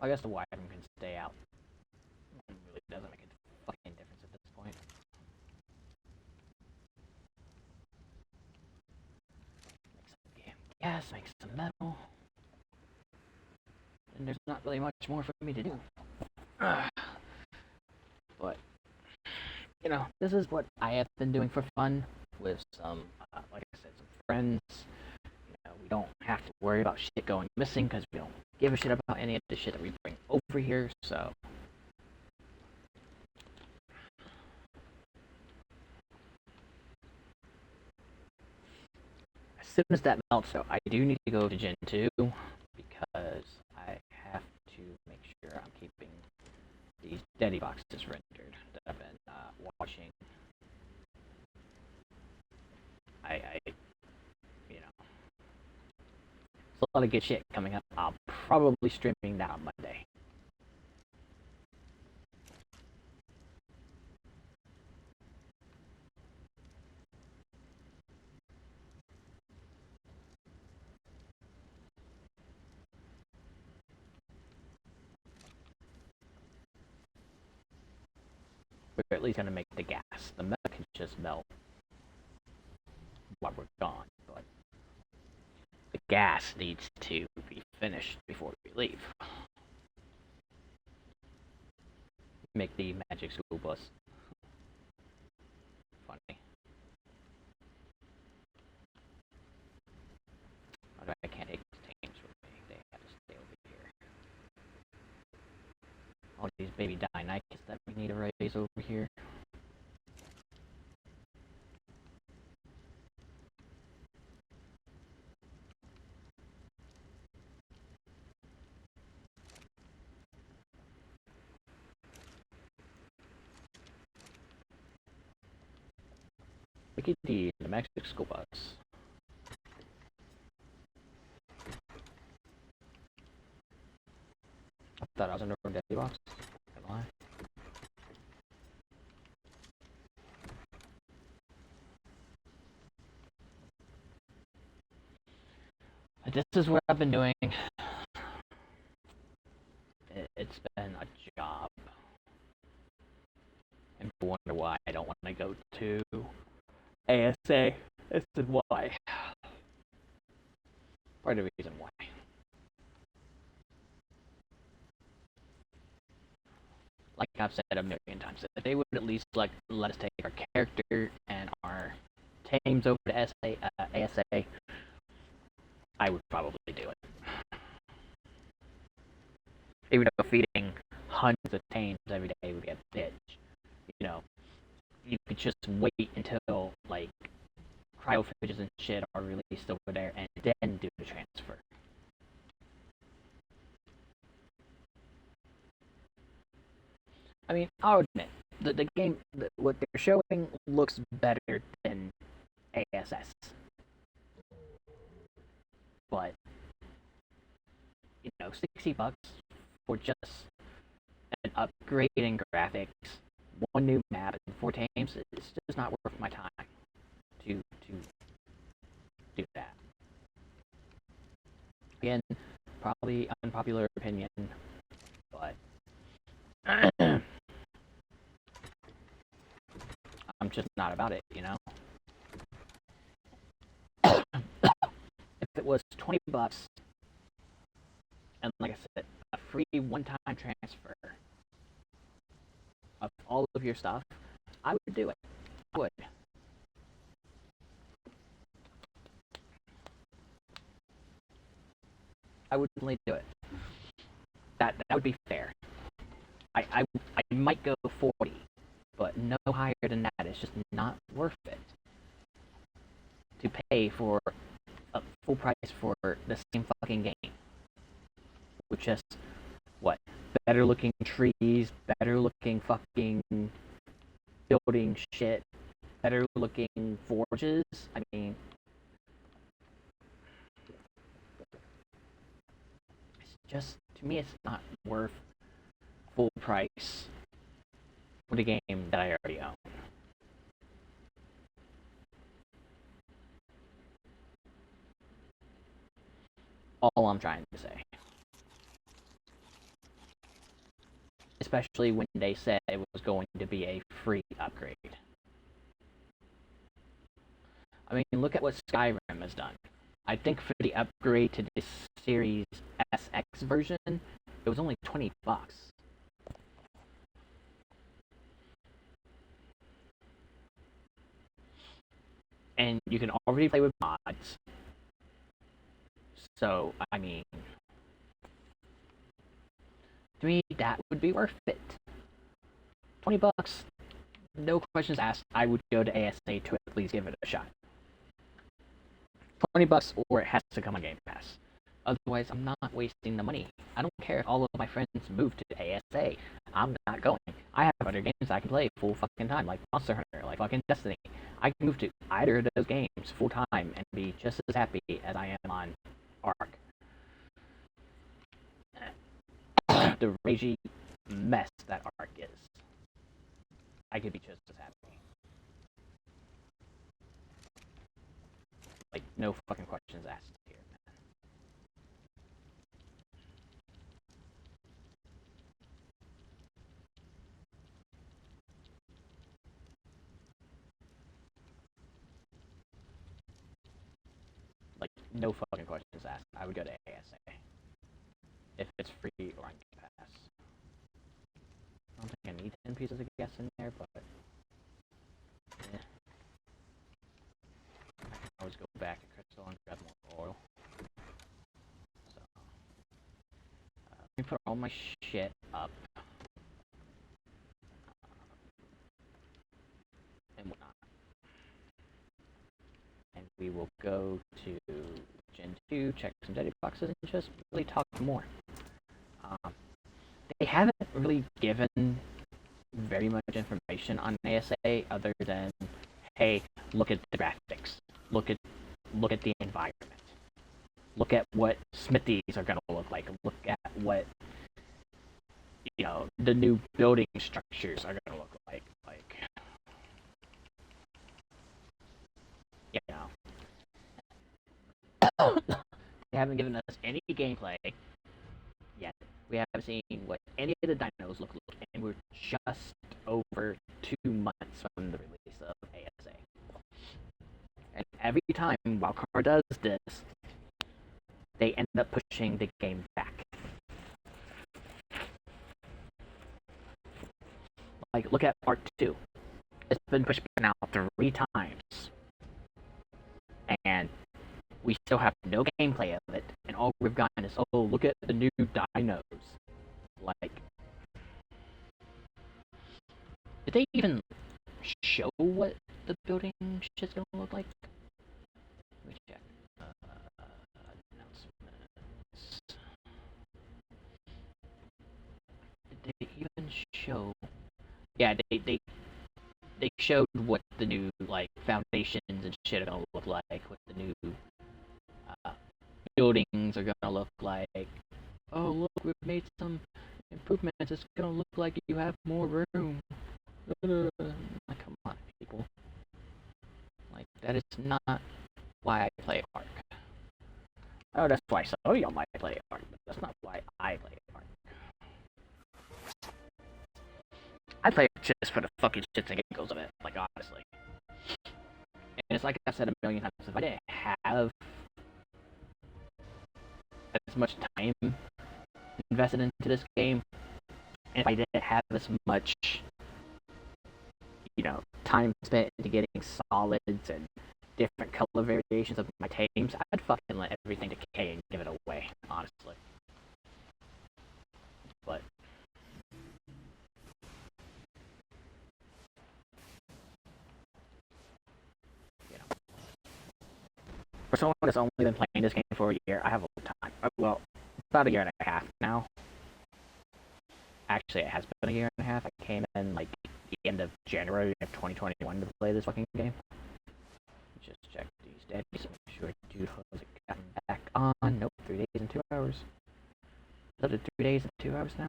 I guess the wire can stay out. It really doesn't make a fucking difference at this point. Make some gas, make some metal. And there's not really much more for me to do. But, you know, this is what I have been doing for fun with some, like I said, some friends. You know, we don't have to worry about shit going missing because we don't give a shit about any of the shit that we bring over here, so. As soon as that melts, though, I do need to go to Gen 2 because I have to make sure I'm keeping these Daddy boxes rendered that I've been watching. You know, it's a lot of good shit coming up. I'll probably streaming that on Monday. We're at least gonna make the gas. The metal can just melt while we're gone, but the gas needs to be finished before we leave. Make the magic school bus funny. I can't take these with me. They have to stay over here. All these baby Dynamics that we need to raise over here. Look at the magic school bus. I thought I was under a Daddy box. Am I? This is what I've been doing. It's been a job. And I wonder why I don't want to go to ASA. This is why. Part of the reason why. Like I've said a million times, if they would at least let us take our character and our tames over to ASA, I would probably do it. Even though feeding hundreds of tames every day would be a bitch, you know, you could just wait until like cryophages and shit are released over there and then do the transfer. I mean, I'll admit, the game, what they're showing looks better than ASS. But, you know, $60 for just an upgrade in graphics, one new map, and 4 tames, it's just not worth my time to do that. Again, probably unpopular opinion, but I'm just not about it, you know? If it was $20, and like I said, a free one-time transfer of all of your stuff, I would do it. I would. I would definitely do it. That would be fair. I might go 40, but no higher than that. It's just not worth it to pay for a full price for the same fucking game. With just what? Better looking trees, better looking fucking building shit, better looking forges. I mean, just, to me, it's not worth full price for the game that I already own. All I'm trying to say. Especially when they said it was going to be a free upgrade. I mean, look at what Skyrim has done. I think for the upgrade to this Series SX version, it was only $20. And you can already play with mods. So, I mean, to me, that would be worth it. $20, no questions asked. I would go to ASA to at least give it a shot. $20, or it has to come on Game Pass. Otherwise, I'm not wasting the money. I don't care if all of my friends move to ASA. I'm not going. I have other games I can play full fucking time, like Monster Hunter, like fucking Destiny. I can move to either of those games full time and be just as happy as I am on Ark. The ragey mess that Ark is. I could be just as happy. Like, no fucking questions asked here, man. Like, no fucking questions asked. I would go to ASA. If it's free or on Game Pass. I don't think I need 10 pieces of gas in there, but... yeah. I can always go back to Crystal and grab more oil. So... let me put all my shit up. And whatnot. And we will go to Gen 2, check some data boxes, and just really talk more. They haven't really given very much information on ASA other than, hey, look at the graphics, look at the environment, look at what smithies are gonna look like, look at what the new building structures are gonna look like. They haven't given us any gameplay yet. We haven't seen what any of the dinos look like, and we're just over 2 months from the release of ASA. And every time Wildcard does this, they end up pushing the game back. Like, look at Part 2. It's been pushed now 3 times. And we still have no gameplay of it, and all we've gotten is, oh, look at the new dinos. Like, did they even show what the building shit's gonna look like? Let me check. Announcements. Did they even show? Yeah, they showed what the new, like, foundations and shit are gonna look like, what the new buildings are gonna look like. Oh, look, we've made some improvements. It's gonna look like you have more room. Like, come on, people. Like, that is not why I play Ark. Oh, that's why some of y'all might play Ark, but that's not why I play Ark. I play it just for the fucking shits and giggles of it, like, honestly. And it's like I said a million times, if I didn't have as much time invested into this game, and if I didn't have as much, time spent into getting solids and different color variations of my tames, I'd fucking let everything decay and give it away, honestly. But for someone that's only been playing this game for a year, I have a little time. Well, about a year and a half now. Actually, it has been a year and a half. I came in, like, the end of January of 2021 to play this fucking game. Just check these days. Make sure dude has gotten back on. Nope, 3 days and 2 hours. instead of 3 days and 2 hours now?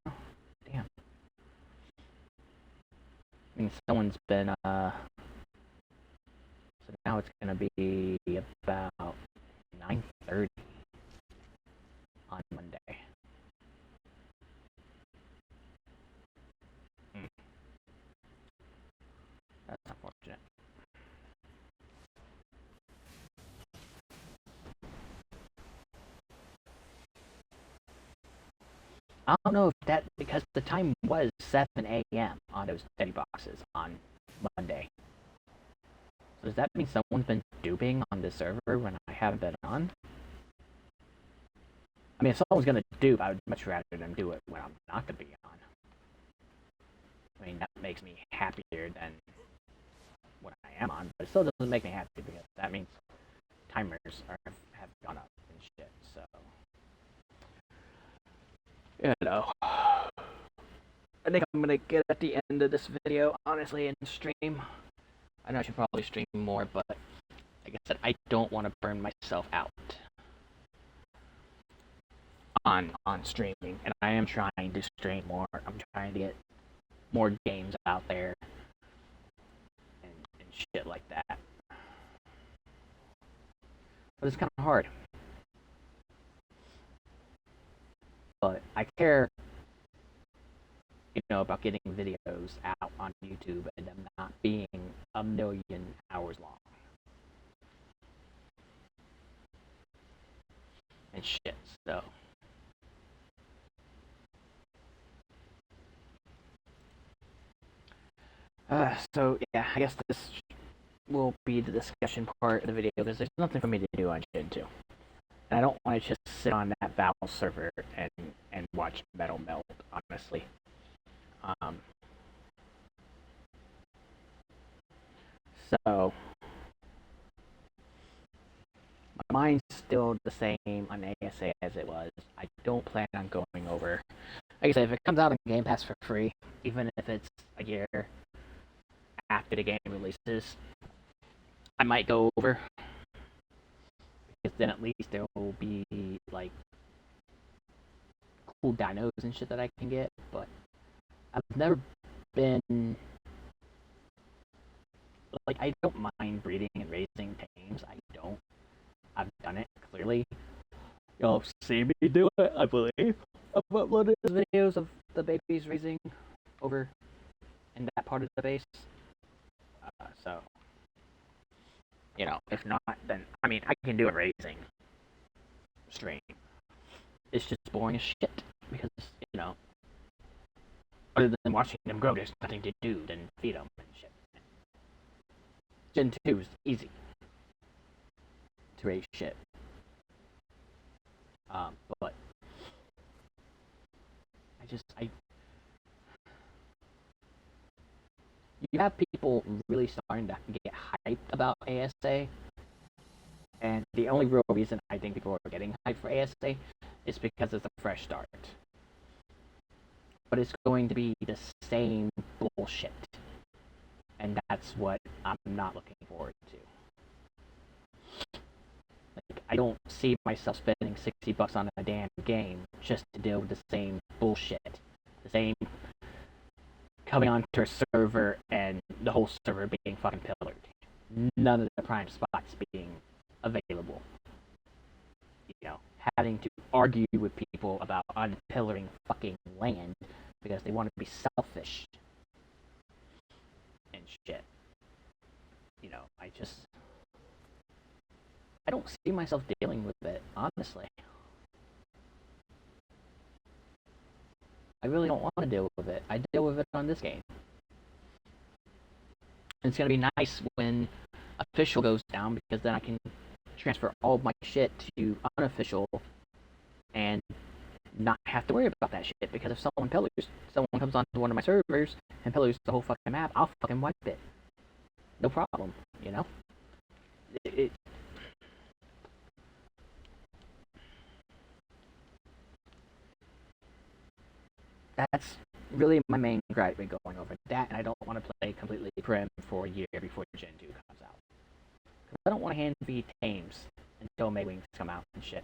Damn. I mean, someone's been, so now it's gonna be about 9:30 on Monday. That's unfortunate. I don't know if that, because the time was 7 a.m. on those Teddy boxes on Monday. So does that mean someone's been duping on the server when I haven't been on? I mean, if someone's gonna dupe, I would much rather them do it when I'm not gonna be on. I mean, that makes me happier than when I am on, but it still doesn't make me happy because that means timers have gone up and shit, so... You know, I think I'm gonna get at the end of this video, honestly, and stream. I know I should probably stream more, but like I said, I don't want to burn myself out on streaming, and I am trying to stream more. I'm trying to get more games out there and shit like that. But it's kind of hard. But I care, about getting videos out on YouTube and them not being 1,000,000 hours long. And shit, so. So yeah, I guess this will be the discussion part of the video because there's nothing for me to do on Gen 2. And I don't want to just sit on that Valve server and watch metal melt, honestly. So my mind's still the same on ASA as it was. I don't plan on going over. Like I said, if it comes out on Game Pass for free, even if it's a year after the game releases, I might go over. Because then at least there will be, like, cool dinos and shit that I can get. But I've never been... Like, I don't mind breeding and raising tames. I don't. I've done it, clearly. Y'all have seen me do it, I believe. I've uploaded videos of the babies raising over in that part of the base. So, if not, then, I mean, I can do a raising stream. It's just boring as shit. Because, other than watching them grow, there's nothing to do than feed them and shit. Gen 2 is easy to raise shit. But you have people really starting to get hyped about ASA, and the only real reason I think people are getting hyped for ASA is because it's a fresh start. But it's going to be the same bullshit, and that's what I'm not looking forward to. Like, I don't see myself spending $60 on a damn game just to deal with the same bullshit. The same coming onto a server and the whole server being fucking pillared. None of the prime spots being available. Having to argue with people about unpillaring fucking land because they want to be selfish and shit. I don't see myself dealing with it, honestly. I really don't want to deal with it. I deal with it on this game. It's gonna be nice when official goes down because then I can transfer all my shit to unofficial and not have to worry about that shit. Because if someone comes onto one of my servers and pillars the whole fucking map, I'll fucking wipe it. No problem, That's really my main gripe with going over that, and I don't want to play completely prim for a year before Gen 2 comes out. Because I don't want to hand feed tames until Maywings come out and shit.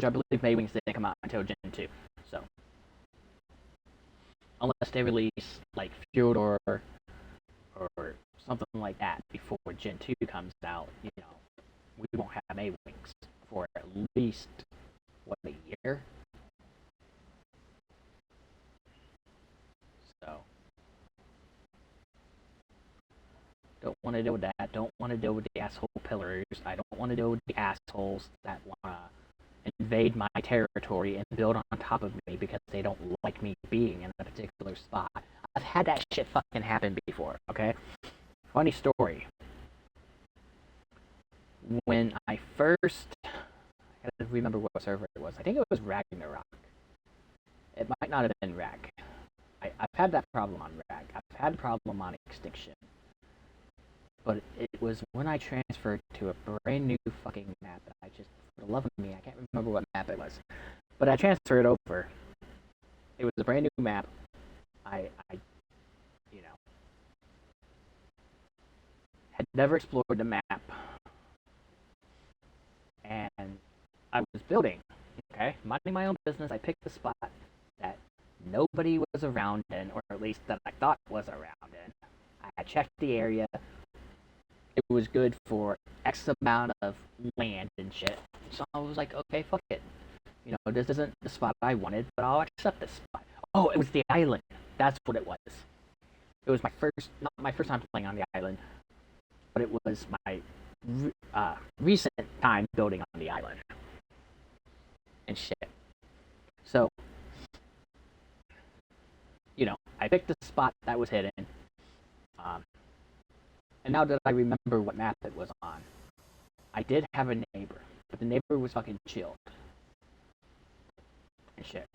which I believe Maywings didn't come out until Gen 2. So, unless they release like Fyodor or something like that before Gen 2 comes out, we won't have Maywings for at least, a year? So, don't want to deal with that. Don't want to deal with the asshole pillars. I don't want to deal with the assholes that want to invade my territory and build on top of me because they don't like me being in a particular spot. I've had that shit fucking happen before, okay? Funny story. When I gotta remember what server it was. I think it was Ragnarok. It might not have been Rag. I've had that problem on Rag. I've had a problem on Extinction. But it was when I transferred to a brand new fucking map that I just, for the love of me, I can't remember what map it was. But I transferred over. It was a brand new map. I had never explored the map. And I was building, okay? Minding my own business. I picked a spot that nobody was around in, or at least that I thought was around in. I checked the area. It was good for X amount of land and shit. So I was like, okay, fuck it. This isn't the spot I wanted, but I'll accept this spot. Oh, it was the island. That's what it was. It was not my first time playing on the island, but it was my recent time building on the island. And shit. So, I picked a spot that was hidden. And now that I remember what map it was on, I did have a neighbor, but the neighbor was fucking chilled. And shit.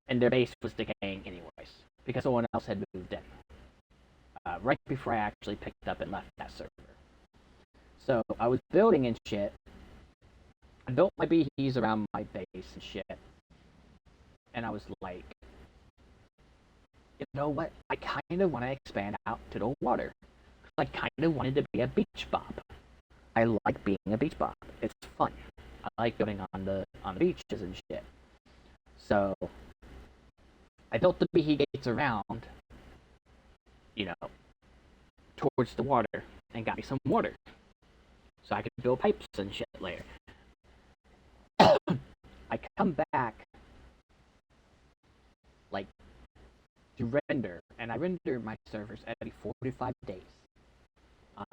And their base was decaying anyways, because someone else had moved in. Right before I actually picked up and left that server. So, I was building and shit. I built my beehives around my base and shit. And I was like, you know what? I kind of want to expand out to the water. I kind of wanted to be a beach bob. I like being a beach bob. It's fun. I like building on the beaches and shit. So, I built the beehive gates around, towards the water, and got me some water. So I could build pipes and shit later. I come back, to render, and I render my servers every 45 days.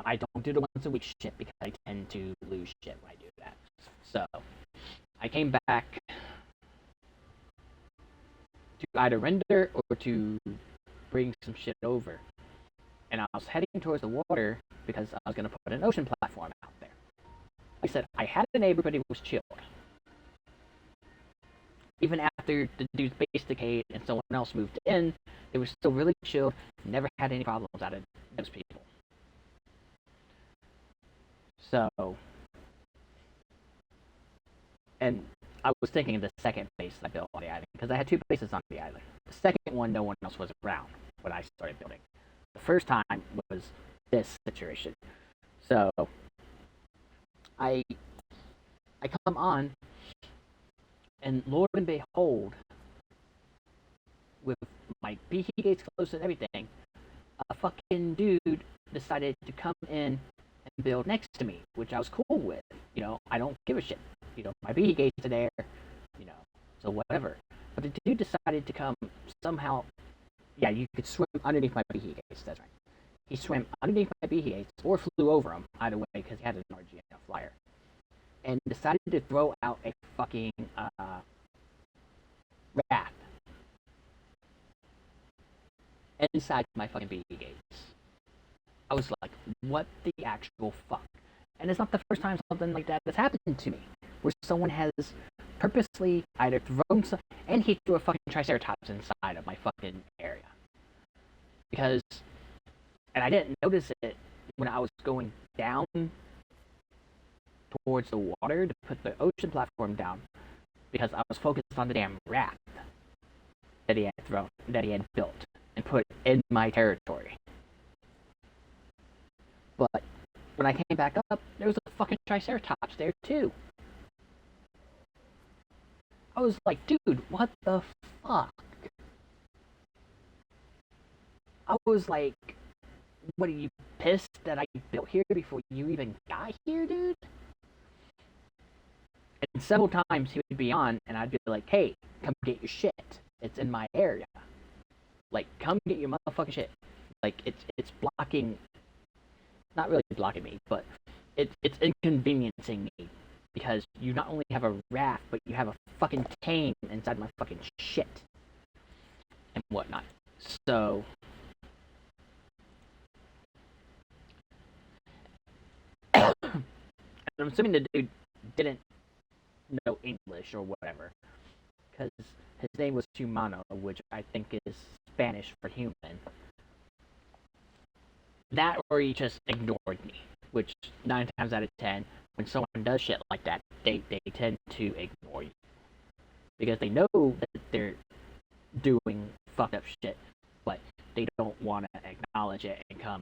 I don't do the once a week shit because I tend to lose shit when I do that. So, I came back to either render or to bring some shit over. And I was heading towards the water because I was going to put an ocean platform out there. Like I said, I had a neighbor, but he was chilled. Even after the dude's base decayed and someone else moved in, it was still really chilled. Never had any problems out of those people. So, and I was thinking of the second base I built on the island, because I had two bases on the island. The second one, no one else was around when I started building. The first time was this situation. So, I come on, and Lord and behold, with my beehive gates closed and everything, a fucking dude decided to come in and build next to me, which I was cool with. I don't give a shit. My beehive gates are there, so whatever. But the dude decided to come somehow. Yeah, you could swim underneath my beehive gates, that's right. He swam underneath my beehive gates, or flew over them, either way, because he had an RGF flyer. And decided to throw out a fucking raft inside my fucking beehive gates. I was like, what the actual fuck? And it's not the first time something like that has happened to me, where someone has purposely either thrown some, and he threw a fucking Triceratops inside of my fucking area. Because, and I didn't notice it when I was going down towards the water to put the ocean platform down, because I was focused on the damn raft that he had built and put in my territory. But when I came back up, there was a fucking Triceratops there too. I was like, dude, what the fuck? I was like, what are you pissed that I built here before you even got here, dude? And several times he would be on, and I'd be like, hey, come get your shit. It's in my area. Like, come get your motherfucking shit. Like, it's blocking, not really blocking me, but it's inconveniencing me. Because you not only have a raft, but you have a fucking tame inside my fucking shit. And whatnot. So, and I'm assuming the dude didn't know English or whatever. Because his name was Humano, which I think is Spanish for human. That or he just ignored me. Which, 9 times out of 10, when someone does shit like that, they tend to ignore you. Because they know that they're doing fucked up shit, but they don't want to acknowledge it and come,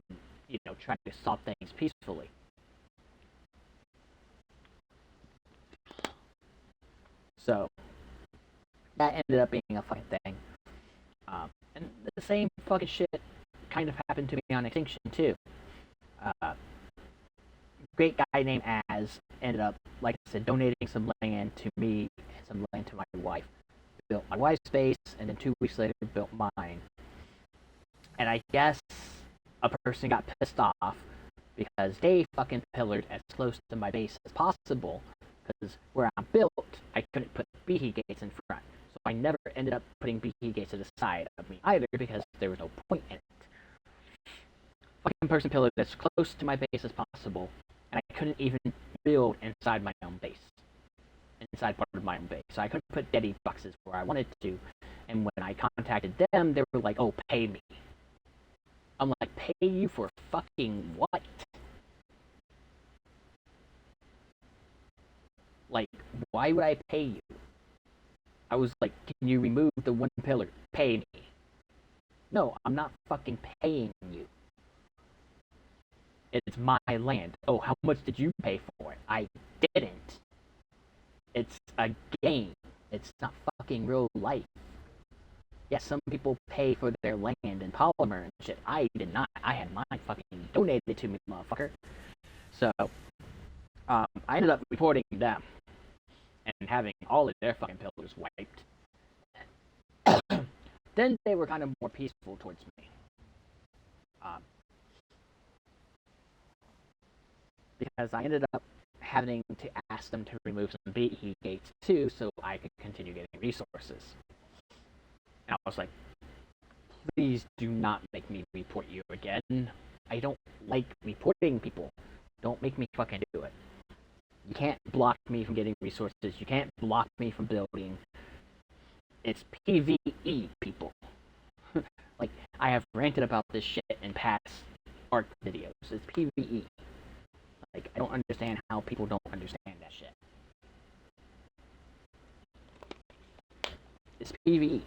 try to solve things peacefully. So, that ended up being a fucking thing. And the same fucking shit kind of happened to me on Extinction, too. Great guy named Az ended up, like I said, donating some land to me and some land to my wife. Built my wife's space, and then 2 weeks later built mine. And I guess a person got pissed off because they fucking pillared as close to my base as possible, because where I'm built, I couldn't put behe gates in front. So I never ended up putting behe gates to the side of me either, because there was no point in it. Fucking person pillared as close to my base as possible, and I couldn't even build inside my own base. Inside part of my own base. So I couldn't put deady boxes where I wanted to. And when I contacted them, they were like, oh, pay me. I'm like, pay you for fucking what? Like, why would I pay you? I was like, can you remove the one pillar? Pay me. No, I'm not fucking paying you. It's my land. Oh, how much did you pay for it? I didn't. It's a game. It's not fucking real life. Yes, some people pay for their land and polymer and shit. I did not. I had mine fucking donated to me, motherfucker. So, I ended up reporting them and having all of their fucking pillars wiped. Then they were kind of more peaceful towards me. Because I ended up having to ask them to remove some behe gates too, so I could continue getting resources. And I was like, please do not make me report you again. I don't like reporting people. Don't make me fucking do it. You can't block me from getting resources. You can't block me from building. It's PvE, people. Like, I have ranted about this shit in past ARK videos. It's PvE. Like, I don't understand how people don't understand that shit. It's PvE.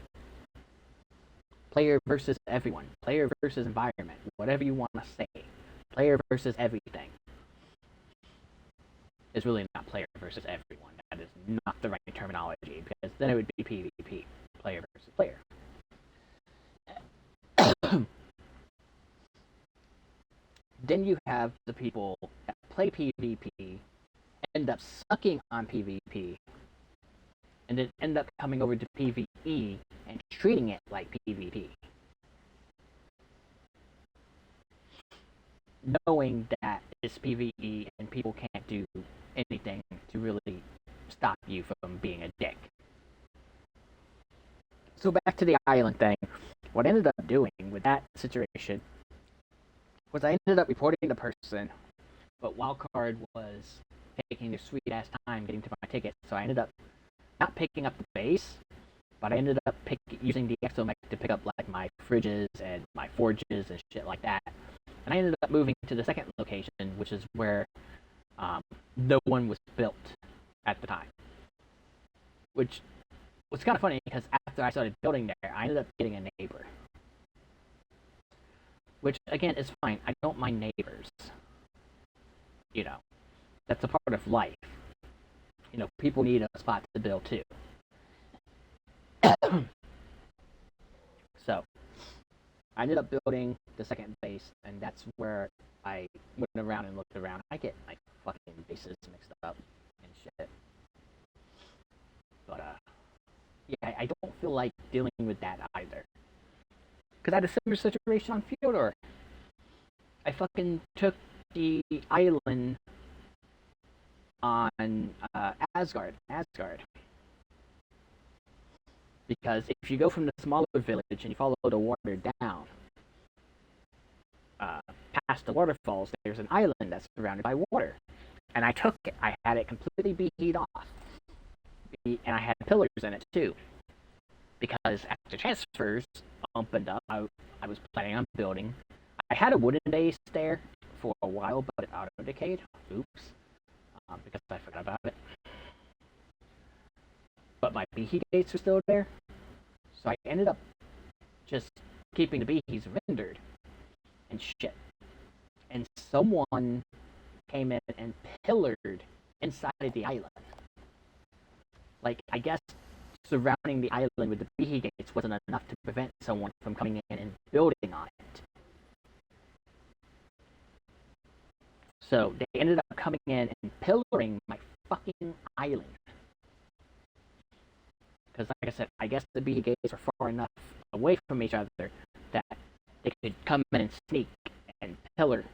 Player versus everyone. Player versus environment. Whatever you want to say. Player versus everything. It's really not player versus everyone. That is not the right terminology, because then it would be PvP. Player versus player. Then you have the people that play PvP, end up sucking on PvP, and then end up coming over to PvE and treating it like PvP. Knowing that it's PvE and people can't do anything to really stop you from being a dick. So back to the island thing. What I ended up doing with that situation was I ended up reporting the person, but Wildcard was taking their sweet ass time getting to my ticket, so I ended up not picking up the base, but I ended up using the exomech to pick up like my fridges and my forges and shit like that. And I ended up moving to the second location, which is where no one was built at the time. Which was kind of funny, because after I started building there, I ended up getting a neighbor. Which, again, is fine. I don't mind neighbors. You know, that's a part of life. You know, people need a spot to build too. So I ended up building the second base, and that's where I went around and looked around. I get like fucking bases mixed up and shit. But yeah, I don't feel like dealing with that either. Because I had a similar situation on Fyodor. I fucking took the island on Asgard. Because if you go from the smaller village and you follow the water down, uh, past the waterfalls, there's an island that's surrounded by water. And I took it. I had it completely beat off. And I had pillars in it too. Because after transfers opened up, I was planning on building. I had a wooden base there for a while, but it auto-decayed. Oops. Because I forgot about it. But my behe gates were still there. So I ended up just keeping the behes rendered and shit. And someone came in and pillared inside of the island. Like, I guess surrounding the island with the behe gates wasn't enough to prevent someone from coming in and building on it. So they ended up coming in and pillaring my fucking island. Because like I said, I guess the behe gates were far enough away from each other that they could come in and sneak and pillar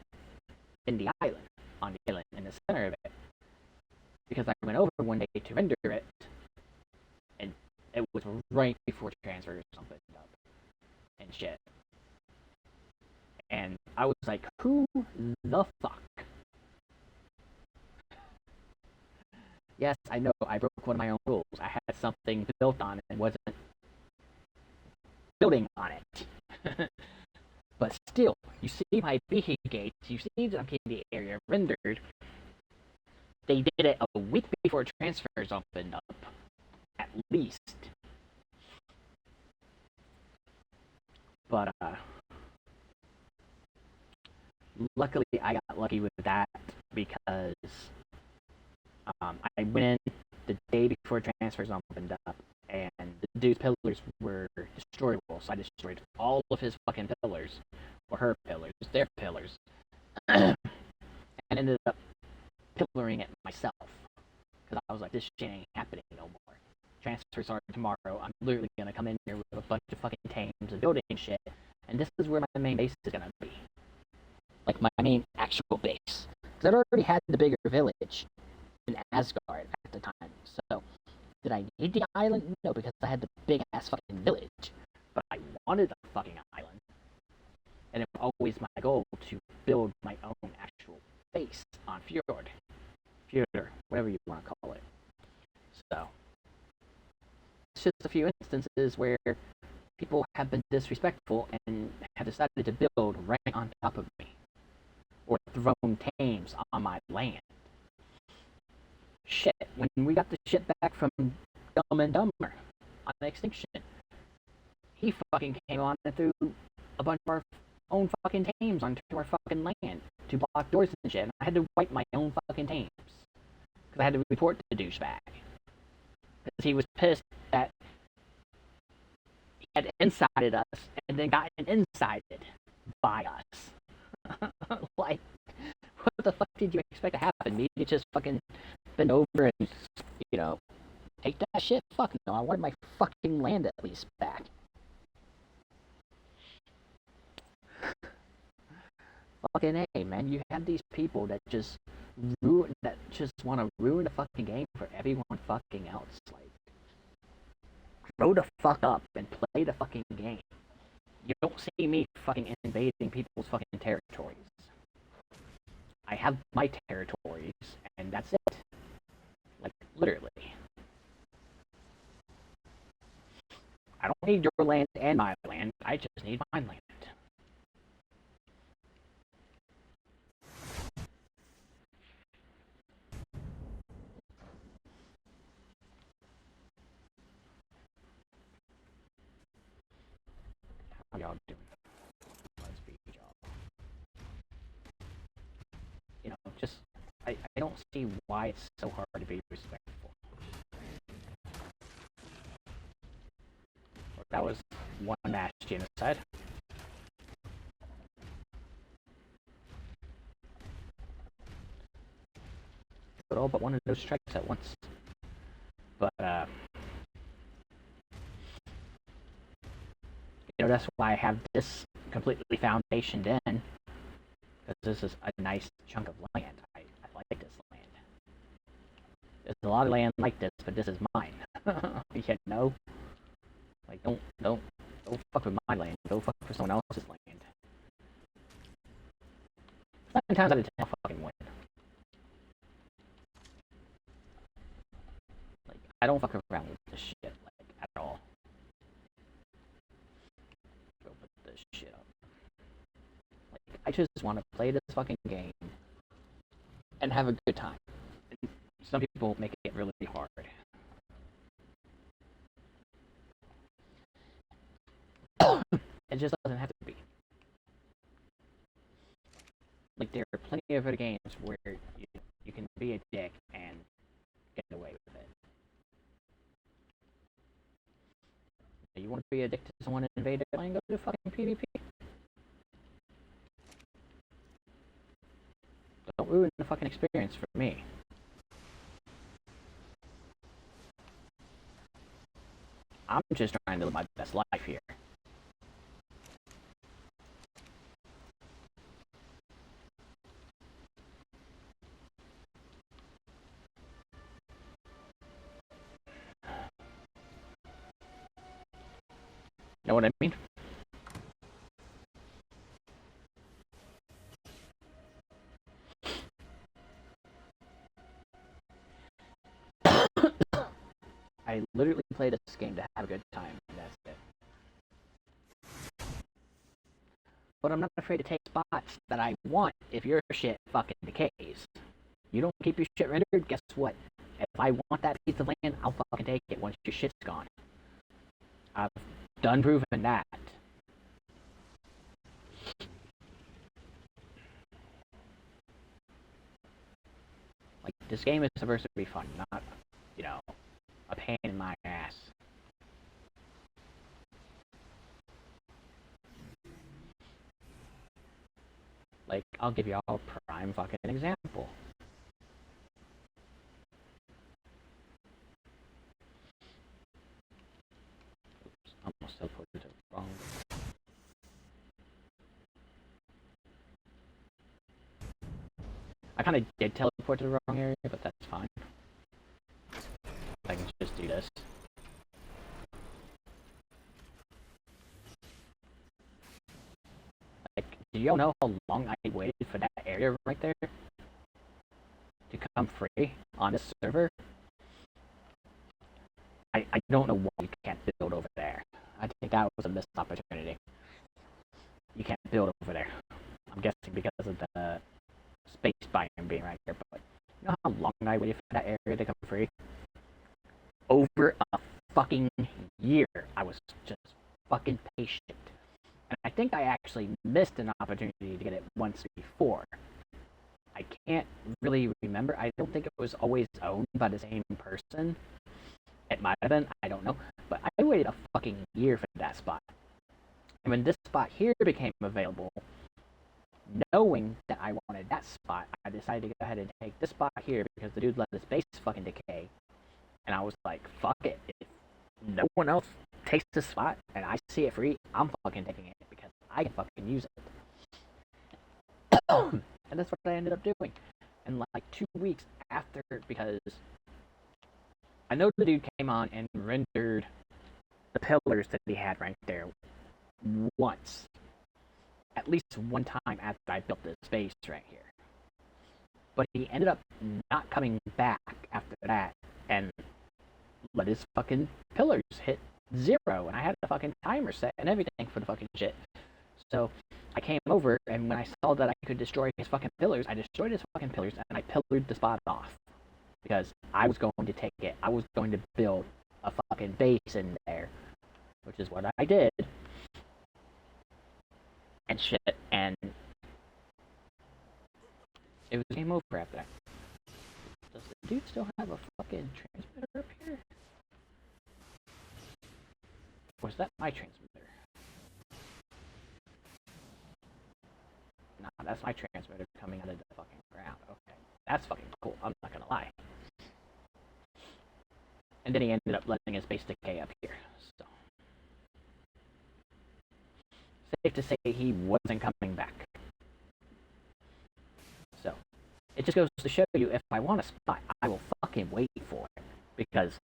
in the island, on the island, in the center of it. Because I went over one day to render it, and it was right before transfer or something up and shit. And I was like, who the fuck? Yes, I know, I broke one of my own rules. I had something built on it and wasn't building on it. But still, you see my behe gates, you see that I'm keeping the area rendered. They did it a week before transfers opened up, at least. But, luckily I got lucky with that because I went in the day before transfers opened up, and the dude's pillars were destroyable, so I destroyed all of his fucking pillars, or her pillars, their pillars, and ended up pillaring it myself, because I was like, this shit ain't happening no more. Transfers are tomorrow, I'm literally gonna come in here with a bunch of fucking tames and building shit, and this is where my main base is gonna be. Like, my main actual base. Because I already had the bigger village in Asgard at the time. So, did I need the island? No, because I had the big ass fucking village. But I wanted the fucking island. And it was always my goal to build my own actual base on Fyodor, whatever you want to call it. So, it's just a few instances where people have been disrespectful and have decided to build right on top of me. Or thrown tames on my land. Shit, when we got the shit back from Dumb and Dumber on Extinction, he fucking came on and threw a bunch of our own fucking tames onto our fucking land to block doors and shit, and I had to wipe my own fucking tames. Because I had to report the douchebag. Because he was pissed that he had insided us and then gotten insided by us. Like, what the fuck did you expect to happen? Me to just fucking bend over and, take that shit? Fuck no, I wanted my fucking land at least back. Fucking A, man, you have these people that just want to ruin the fucking game for everyone fucking else. Like, grow the fuck up and play the fucking game. You don't see me fucking invading people's fucking territories. I have my territories, and that's it. Like, literally. I don't need your land and my land, I just need my land. How y'all doing? Let's be y'all. Just, I don't see why it's so hard to be respectful. that was one mass genocide. But all but one of those strikes at once. But, you know, that's why I have this completely foundationed in. Because this is a nice chunk of land. I like this land. There's a lot of land like this, but this is mine. You know? Like, don't fuck with my land. Go fuck with someone else's land. 9 times out of 10, I'll fucking win. Like, I don't fuck around with this shit, like, at all. Go put this shit up. Like, I just want to play this fucking game and have a good time. And some people make it really hard. It just doesn't have to be. Like, there are plenty of other games where you can be a dick and get away with it. You want to be a dick to someone and invade their land, go to fucking PvP. Don't ruin the fucking experience for me. I'm just trying to live my best life here. Know what I mean? I literally play this game to have a good time, and that's it. But I'm not afraid to take spots that I want if your shit fucking decays. You don't keep your shit rendered, guess what? If I want that piece of land, I'll fucking take it once your shit's gone. I've done proving that. Like, this game is supposed to be fun, not, you know, a pain in my ass. Like, I'll give y'all a prime fucking example. Oops, almost teleported to the wrong. I kind of did teleport to the wrong area, but that's fine. I can just do this. Like, do y'all know how long I waited for that area right there to come free on this server? I don't know why you can't build over there. I think that was a missed opportunity. You can't build over there. I'm guessing because of the space biome being right here, but you know how long I waited for that area to come free? Over a fucking year. I was just fucking patient. And I think I actually missed an opportunity to get it once before. I can't really remember. I don't think it was always owned by the same person. It might have been, I don't know. But I waited a fucking year for that spot. And when this spot here became available, knowing that I wanted that spot, I decided to go ahead and take this spot here because the dude let his base fucking decay. And I was like, fuck it. If no one else takes this spot and I see it free, I'm fucking taking it because I can fucking use it. And that's what I ended up doing. And like 2 weeks after, because I know the dude came on and rendered the pillars that he had right there once. At least one time after I built this base right here. But he ended up not coming back after that and let his fucking pillars hit 0. And I had the fucking timer set and everything for the fucking shit. So I came over, and when I saw that I could destroy his fucking pillars, I destroyed his fucking pillars and I pillared the spot off. Because I was going to take it. I was going to build a fucking base in there. Which is what I did. And shit, and it was game over after that. Does the dude still have a fucking transmitter up here? Or is that my transmitter? Nah, that's my transmitter coming out of the fucking ground. Okay. That's fucking cool. I'm not gonna lie. And then he ended up letting his base decay up here. So safe to say he wasn't coming back. So it just goes to show you, if I want a spot, I will fucking wait for it. Because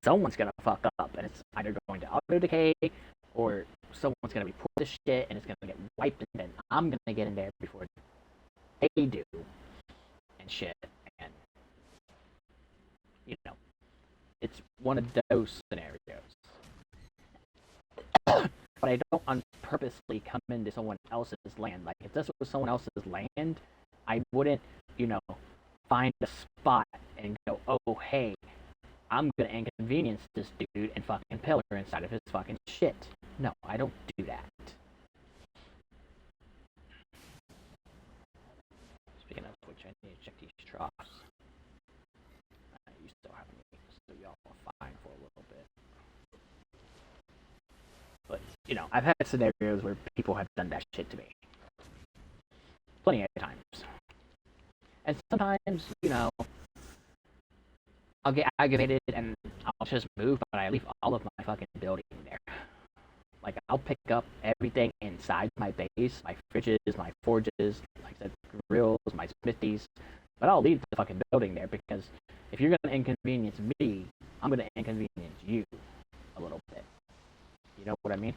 someone's gonna fuck up, and it's either going to auto decay, or someone's gonna report this shit, and it's gonna get wiped, and then I'm gonna get in there before they do, and shit. And you know, it's one of those scenarios. But I don't purposely come into someone else's land. Like, if this was someone else's land, I wouldn't, find a spot and go, oh, hey, I'm gonna inconvenience this dude and fucking pillar inside of his fucking shit. No, I don't do that. Speaking of which, I need to check these troughs. You still have me, so y'all are fine for a little bit. But, I've had scenarios where people have done that shit to me. Plenty of times. And sometimes, I'll get aggravated and I'll just move, but I leave all of my fucking building there. Like, I'll pick up everything inside my base, my fridges, my forges, like I said, grills, my smithies, but I'll leave the fucking building there, because if you're gonna inconvenience me, I'm gonna inconvenience you a little bit. You know what I mean?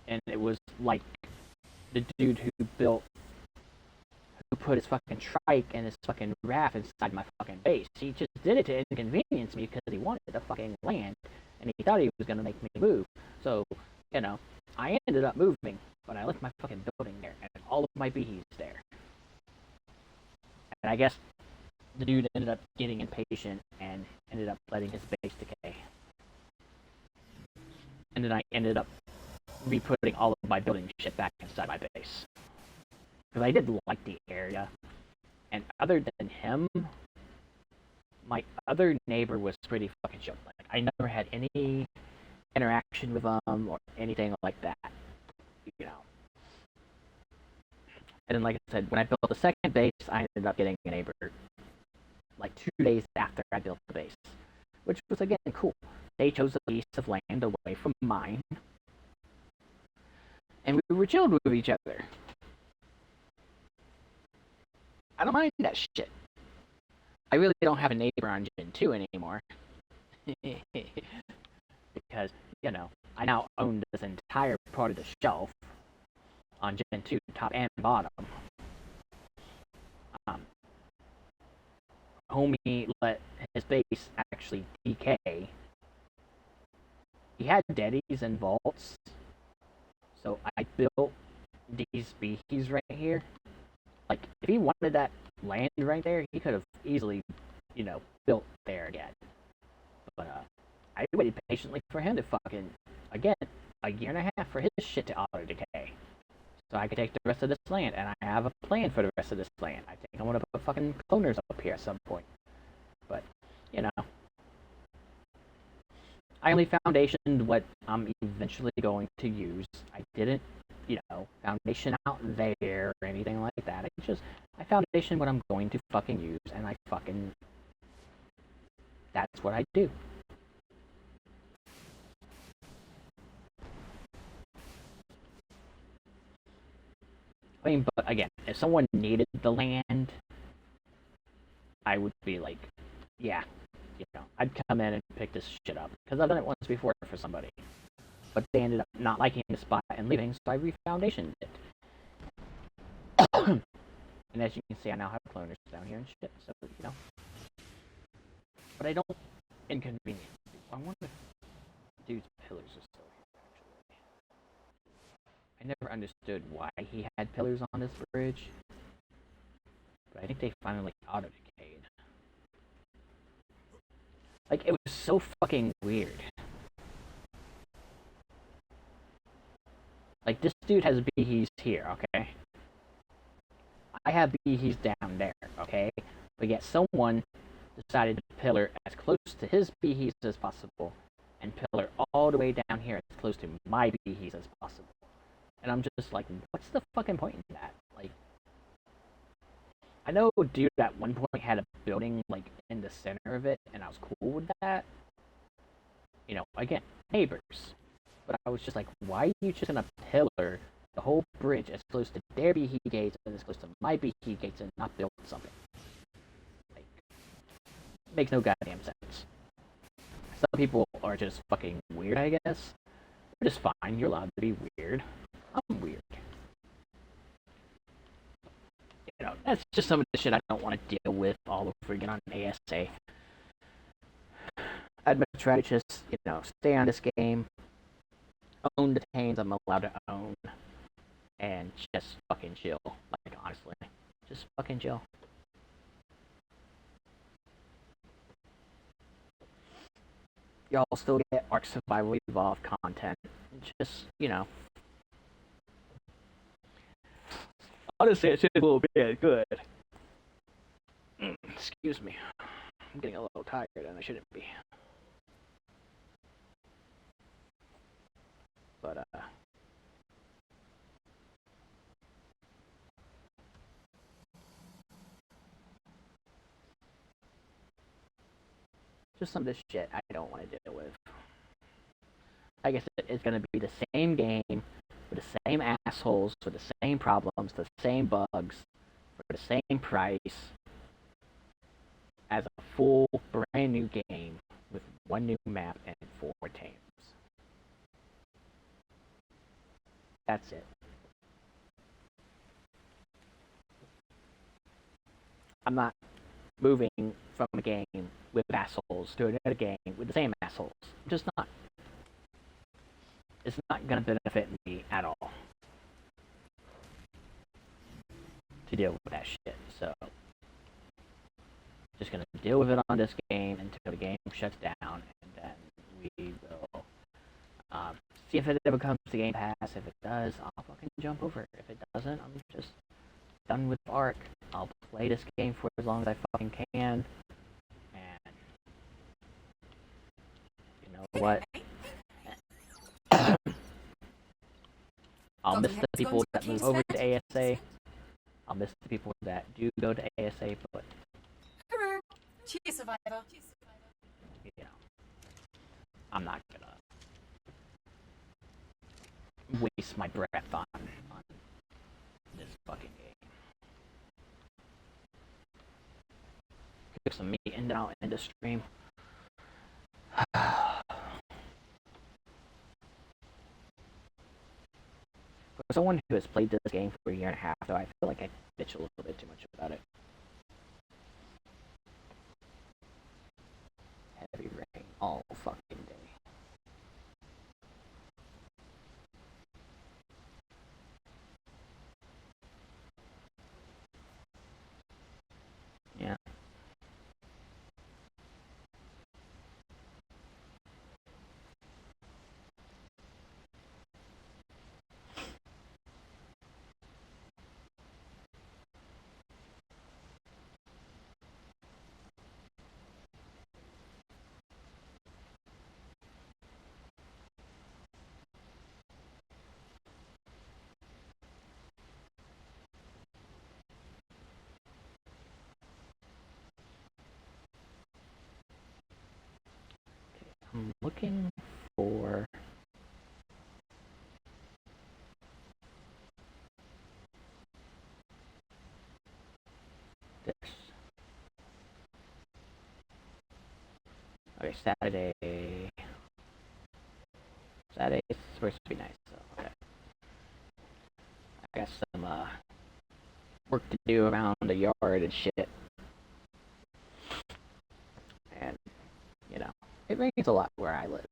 And it was like the dude who put his fucking trike and his fucking raft inside my fucking base. He just did it to inconvenience me because he wanted the fucking land, and he thought he was gonna make me move. So, I ended up moving, but I left my fucking building there, and all of my beehies there. And I guess the dude ended up getting impatient and ended up letting his base decay. And then I ended up re-putting all of my building shit back inside my base. Because I did like the area. And other than him, my other neighbor was pretty fucking chill. Like, I never had any interaction with them or anything like that. And then, like I said, when I built the second base, I ended up getting a neighbor like 2 days after I built the base. Which was, again, cool. They chose a piece of land away from mine. And we were chilled with each other. I don't mind that shit. I really don't have a neighbor on Gen 2 anymore. Because, I now own this entire part of the shelf on Gen 2, top and bottom. Homie let his base actually decay. He had deadies and vaults. So I built these beehies right here. Like, if he wanted that land right there, he could have easily, built there again. But I waited patiently for him to fucking, again, a year and a half for his shit to auto decay. So I could take the rest of this land, and I have a plan for the rest of this land. I think I want to put fucking cloners up here at some point. But, I only foundationed what I'm eventually going to use. I didn't, foundation out there or anything like that. I foundation what I'm going to fucking use, and that's what I do. I mean, but again, if someone needed the land, I would be like, yeah, I'd come in and pick this shit up. Because I've done it once before for somebody. But they ended up not liking the spot and leaving, so I refoundationed it. And as you can see, I now have cloners down here and shit, so, But I don't inconvenience people. I wonder if dude's pillars are still here, actually. I never understood why he had pillars on this bridge. But I think they finally auto-decayed. Like, it was so fucking weird. Like, this dude has beehies here, okay? I have beehies down there, okay? But yet someone decided to pillar as close to his beehives as possible, and pillar all the way down here as close to my beehives as possible. And I'm just like, what's the fucking point in that? Like, I know dude at one point had a building like in the center of it, and I was cool with that. You know, again, neighbors. But I was just like, why are you just gonna pillar the whole bridge as close to their beehive gates and as close to my beehive gates and not build something? Like, makes no goddamn sense. Some people are just fucking weird, I guess. Which is fine, you're allowed to be weird. I'm weird. You know, that's just some of the shit I don't want to deal with all over again on ASA. I'd much rather just, you know, stay on this game, own the tames I'm allowed to own, and just fucking chill. Like, honestly, just fucking chill. Y'all still get Ark Survival Evolved content. Just, you know. Honestly, it's just a little bit good. Excuse me. I'm getting a little tired and I shouldn't be. But, just some of this shit I don't want to deal with. Like I said, it's going to be the same game with the same assholes, with the same problems, the same bugs, for the same price as a full brand new game with one new map and 4 tames. That's it. I'm not moving from a game with assholes to another game with the same assholes. I'm just not. It's not going to benefit me at all to deal with that shit. So, just going to deal with it on this game until the game shuts down, and then we will see if it ever comes to Game Pass. If it does, I'll fucking jump over it. If it doesn't, I'm just done with Ark. I'll play this game for as long as I fucking can, and you know what? I'll miss the people that move over to ASA. I'll miss the people that do go to ASA, but Cheers, survivor. You know, I'm not gonna waste my breath on this fucking game. Cook some meat and then I'll end the stream. For someone who has played this game for a year and a half, though, I feel like I bitch a little bit too much about it. Heavy rain all fucking day. Yeah. I'm looking for this. Okay, Saturday. Saturday's supposed to be nice, so okay. I got some work to do around the yard and shit. And, you know, it rains a lot where I live.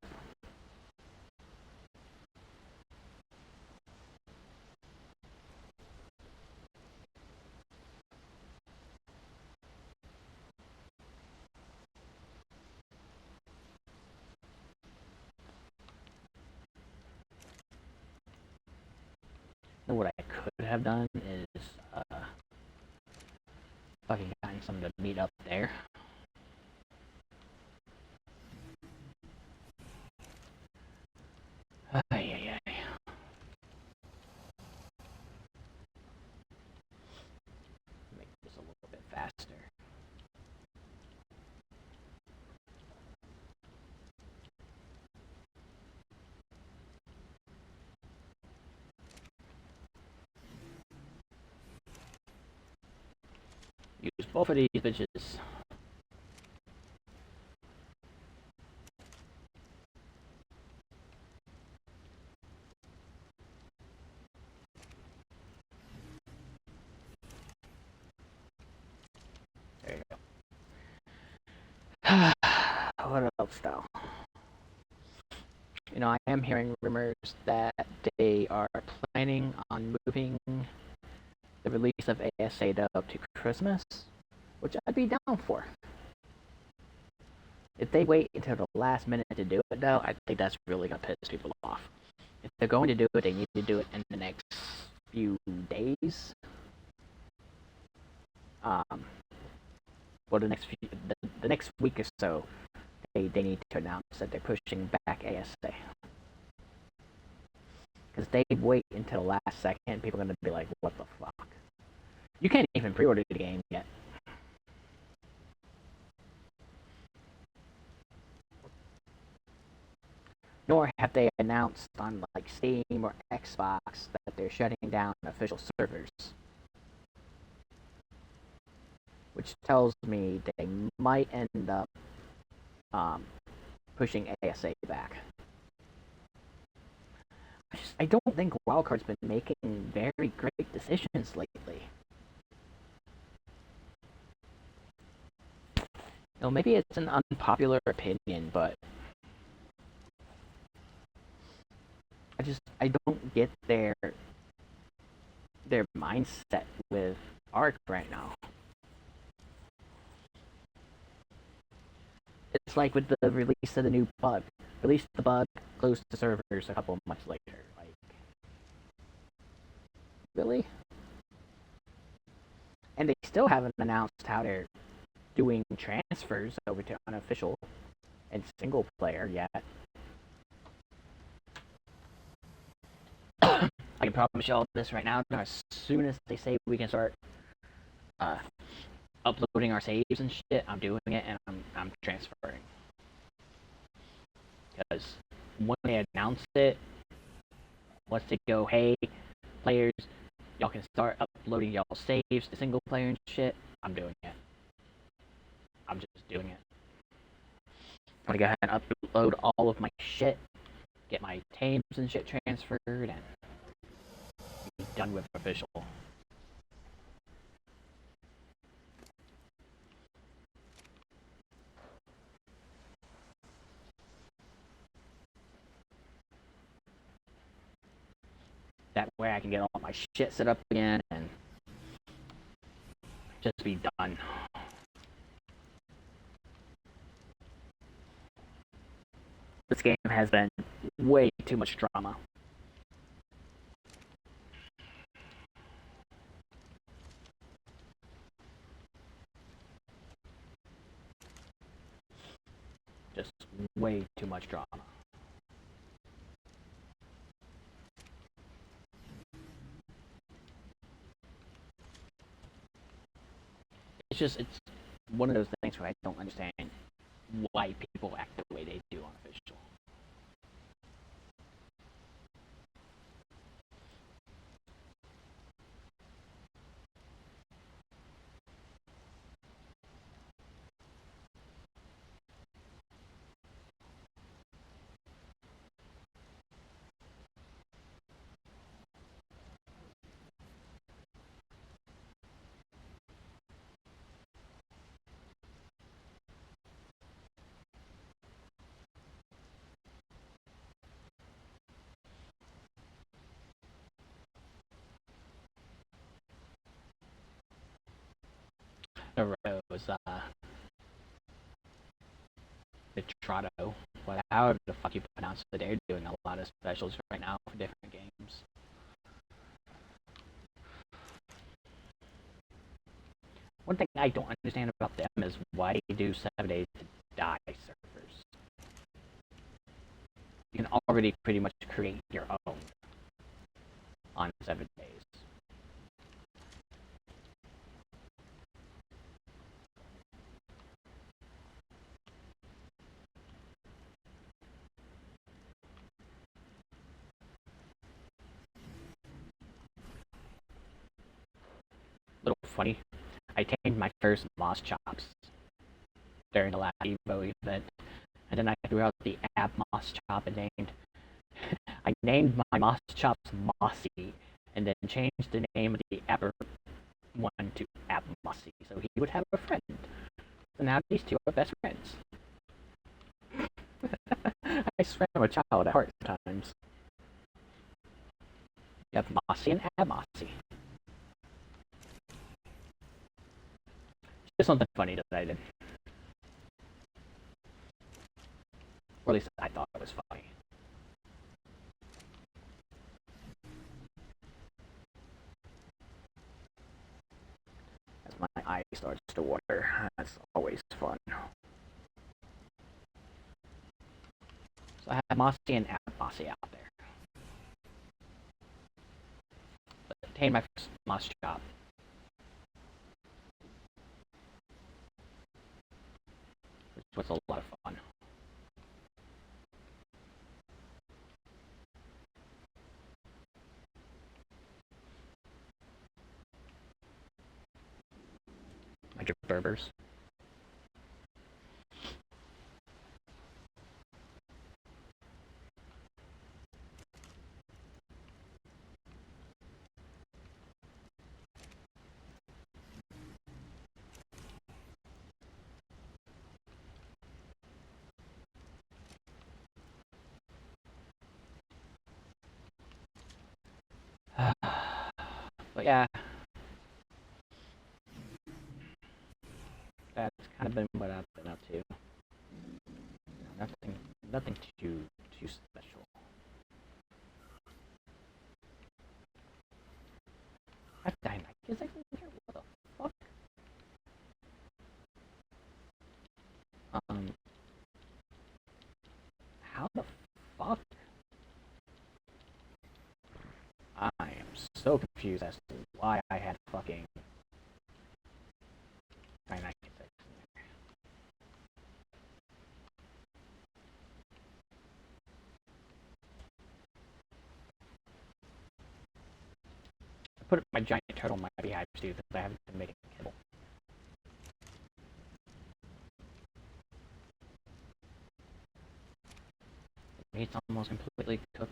And what I could have done is fucking gotten someone to meet up there. Both of these bitches. There you go. What else, though? You know, I am hearing rumors that they are planning on moving the release of ASA up to Christmas, which I'd be down for. If they wait until the last minute to do it, though, I think that's really going to piss people off. If they're going to do it, they need to do it in the next few days. Well, the next week or so, they need to announce that they're pushing back ASA. Because they wait until the last second, people are going to be like, what the fuck? You can't even pre-order the game yet. Nor have they announced on like Steam or Xbox that they're shutting down official servers. Which tells me they might end up pushing ASA back. I don't think Wildcard's been making very great decisions lately. You know, maybe it's an unpopular opinion, but I don't get their mindset with Ark right now. It's like with the release of the new bug. Released the bug, closed the servers a couple months later. Like, really? And they still haven't announced how they're doing transfers over to unofficial and single player yet. I can promise y'all this right now. As soon as they say we can start uploading our saves and shit, I'm doing it and I'm transferring. Because when they announce it, once they go, hey, players, y'all can start uploading y'all saves to single player and shit, I'm doing it. I'm just doing it. I'm gonna go ahead and upload all of my shit, get my tames and shit transferred, and be done with official. That way I can get all my shit set up again and just be done. This game has been way too much drama. Just way too much drama. It's one of those things where I don't understand why people act the way they do on official. Was Vitrato, however the fuck you pronounce it, they're doing a lot of specials right now for different games. One thing I don't understand about them is why they do 7 days to die servers. You can already pretty much create your own on 7 days. Little funny. I tamed my first Moss Chops during the last Evo event, and then I threw out the Ab Moss Chop and I named my Moss Chops Mossy, and then changed the name of the Aber one to Ab Mossy, so he would have a friend. So now these two are best friends. I swear I'm a child at heart sometimes. You have Mossy and Ab Mossy. Just something funny that I did. Or at least I thought it was funny. As my eye starts to water, that's always fun. So I have Mossy and Mossy out there. But obtained my first Moss Chop. Which was a lot of fun. Like your Berbers. But yeah, that's kind of been what I've been up to. Nothing too special. I guess I can hear what the fuck. How the fuck? I am so confused as to why I had fucking 996 in there. I put my giant turtle in my beehive too because I haven't been making kibble. The meat's almost completely cooked.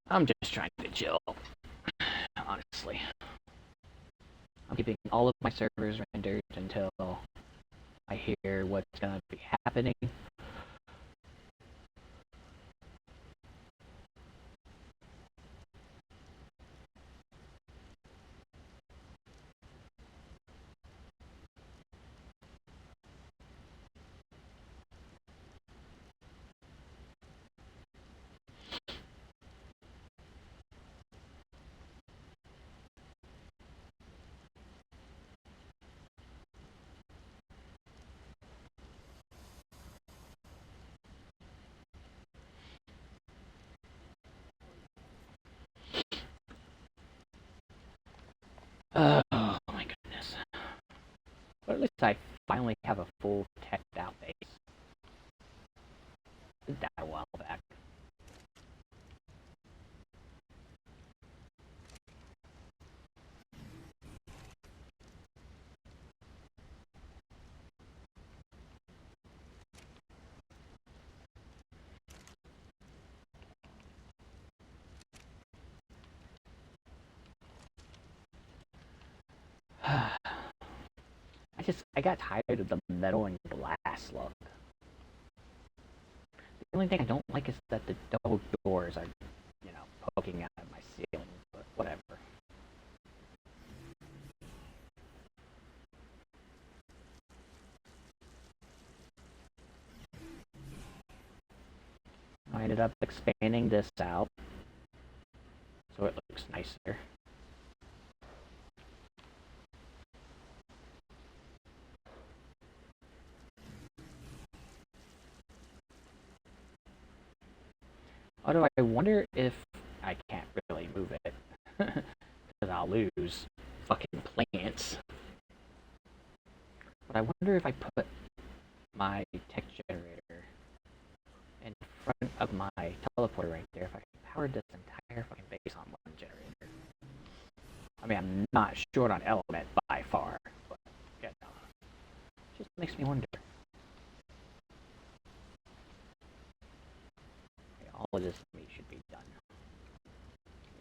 I'm just trying to chill, honestly. I'm keeping all of my servers rendered until I hear what's gonna be happening. Oh my goodness. But at least I finally have a full teched out base. Did that a while back. I got tired of the metal and glass look. The only thing I don't like is that the double doors are, poking out of my ceiling, but whatever. I ended up expanding this out so it looks nicer. Although I wonder if I can't really move it because I'll lose fucking plants. But I wonder if I put my tech generator front of my teleporter right there if I could power this entire fucking base on one generator. I mean, I'm not short on element by far, but you know, just makes me wonder. Okay, all of this to me should be done.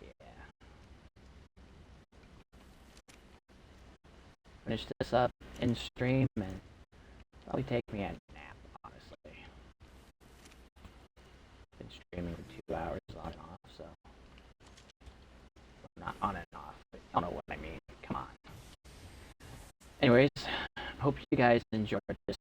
Yeah. Finish this up in stream and probably take me a nap, honestly. Been streaming for 2 hours on and off, so not on and off, but you don't know what I mean. Come on. Anyways, hope you guys enjoyed this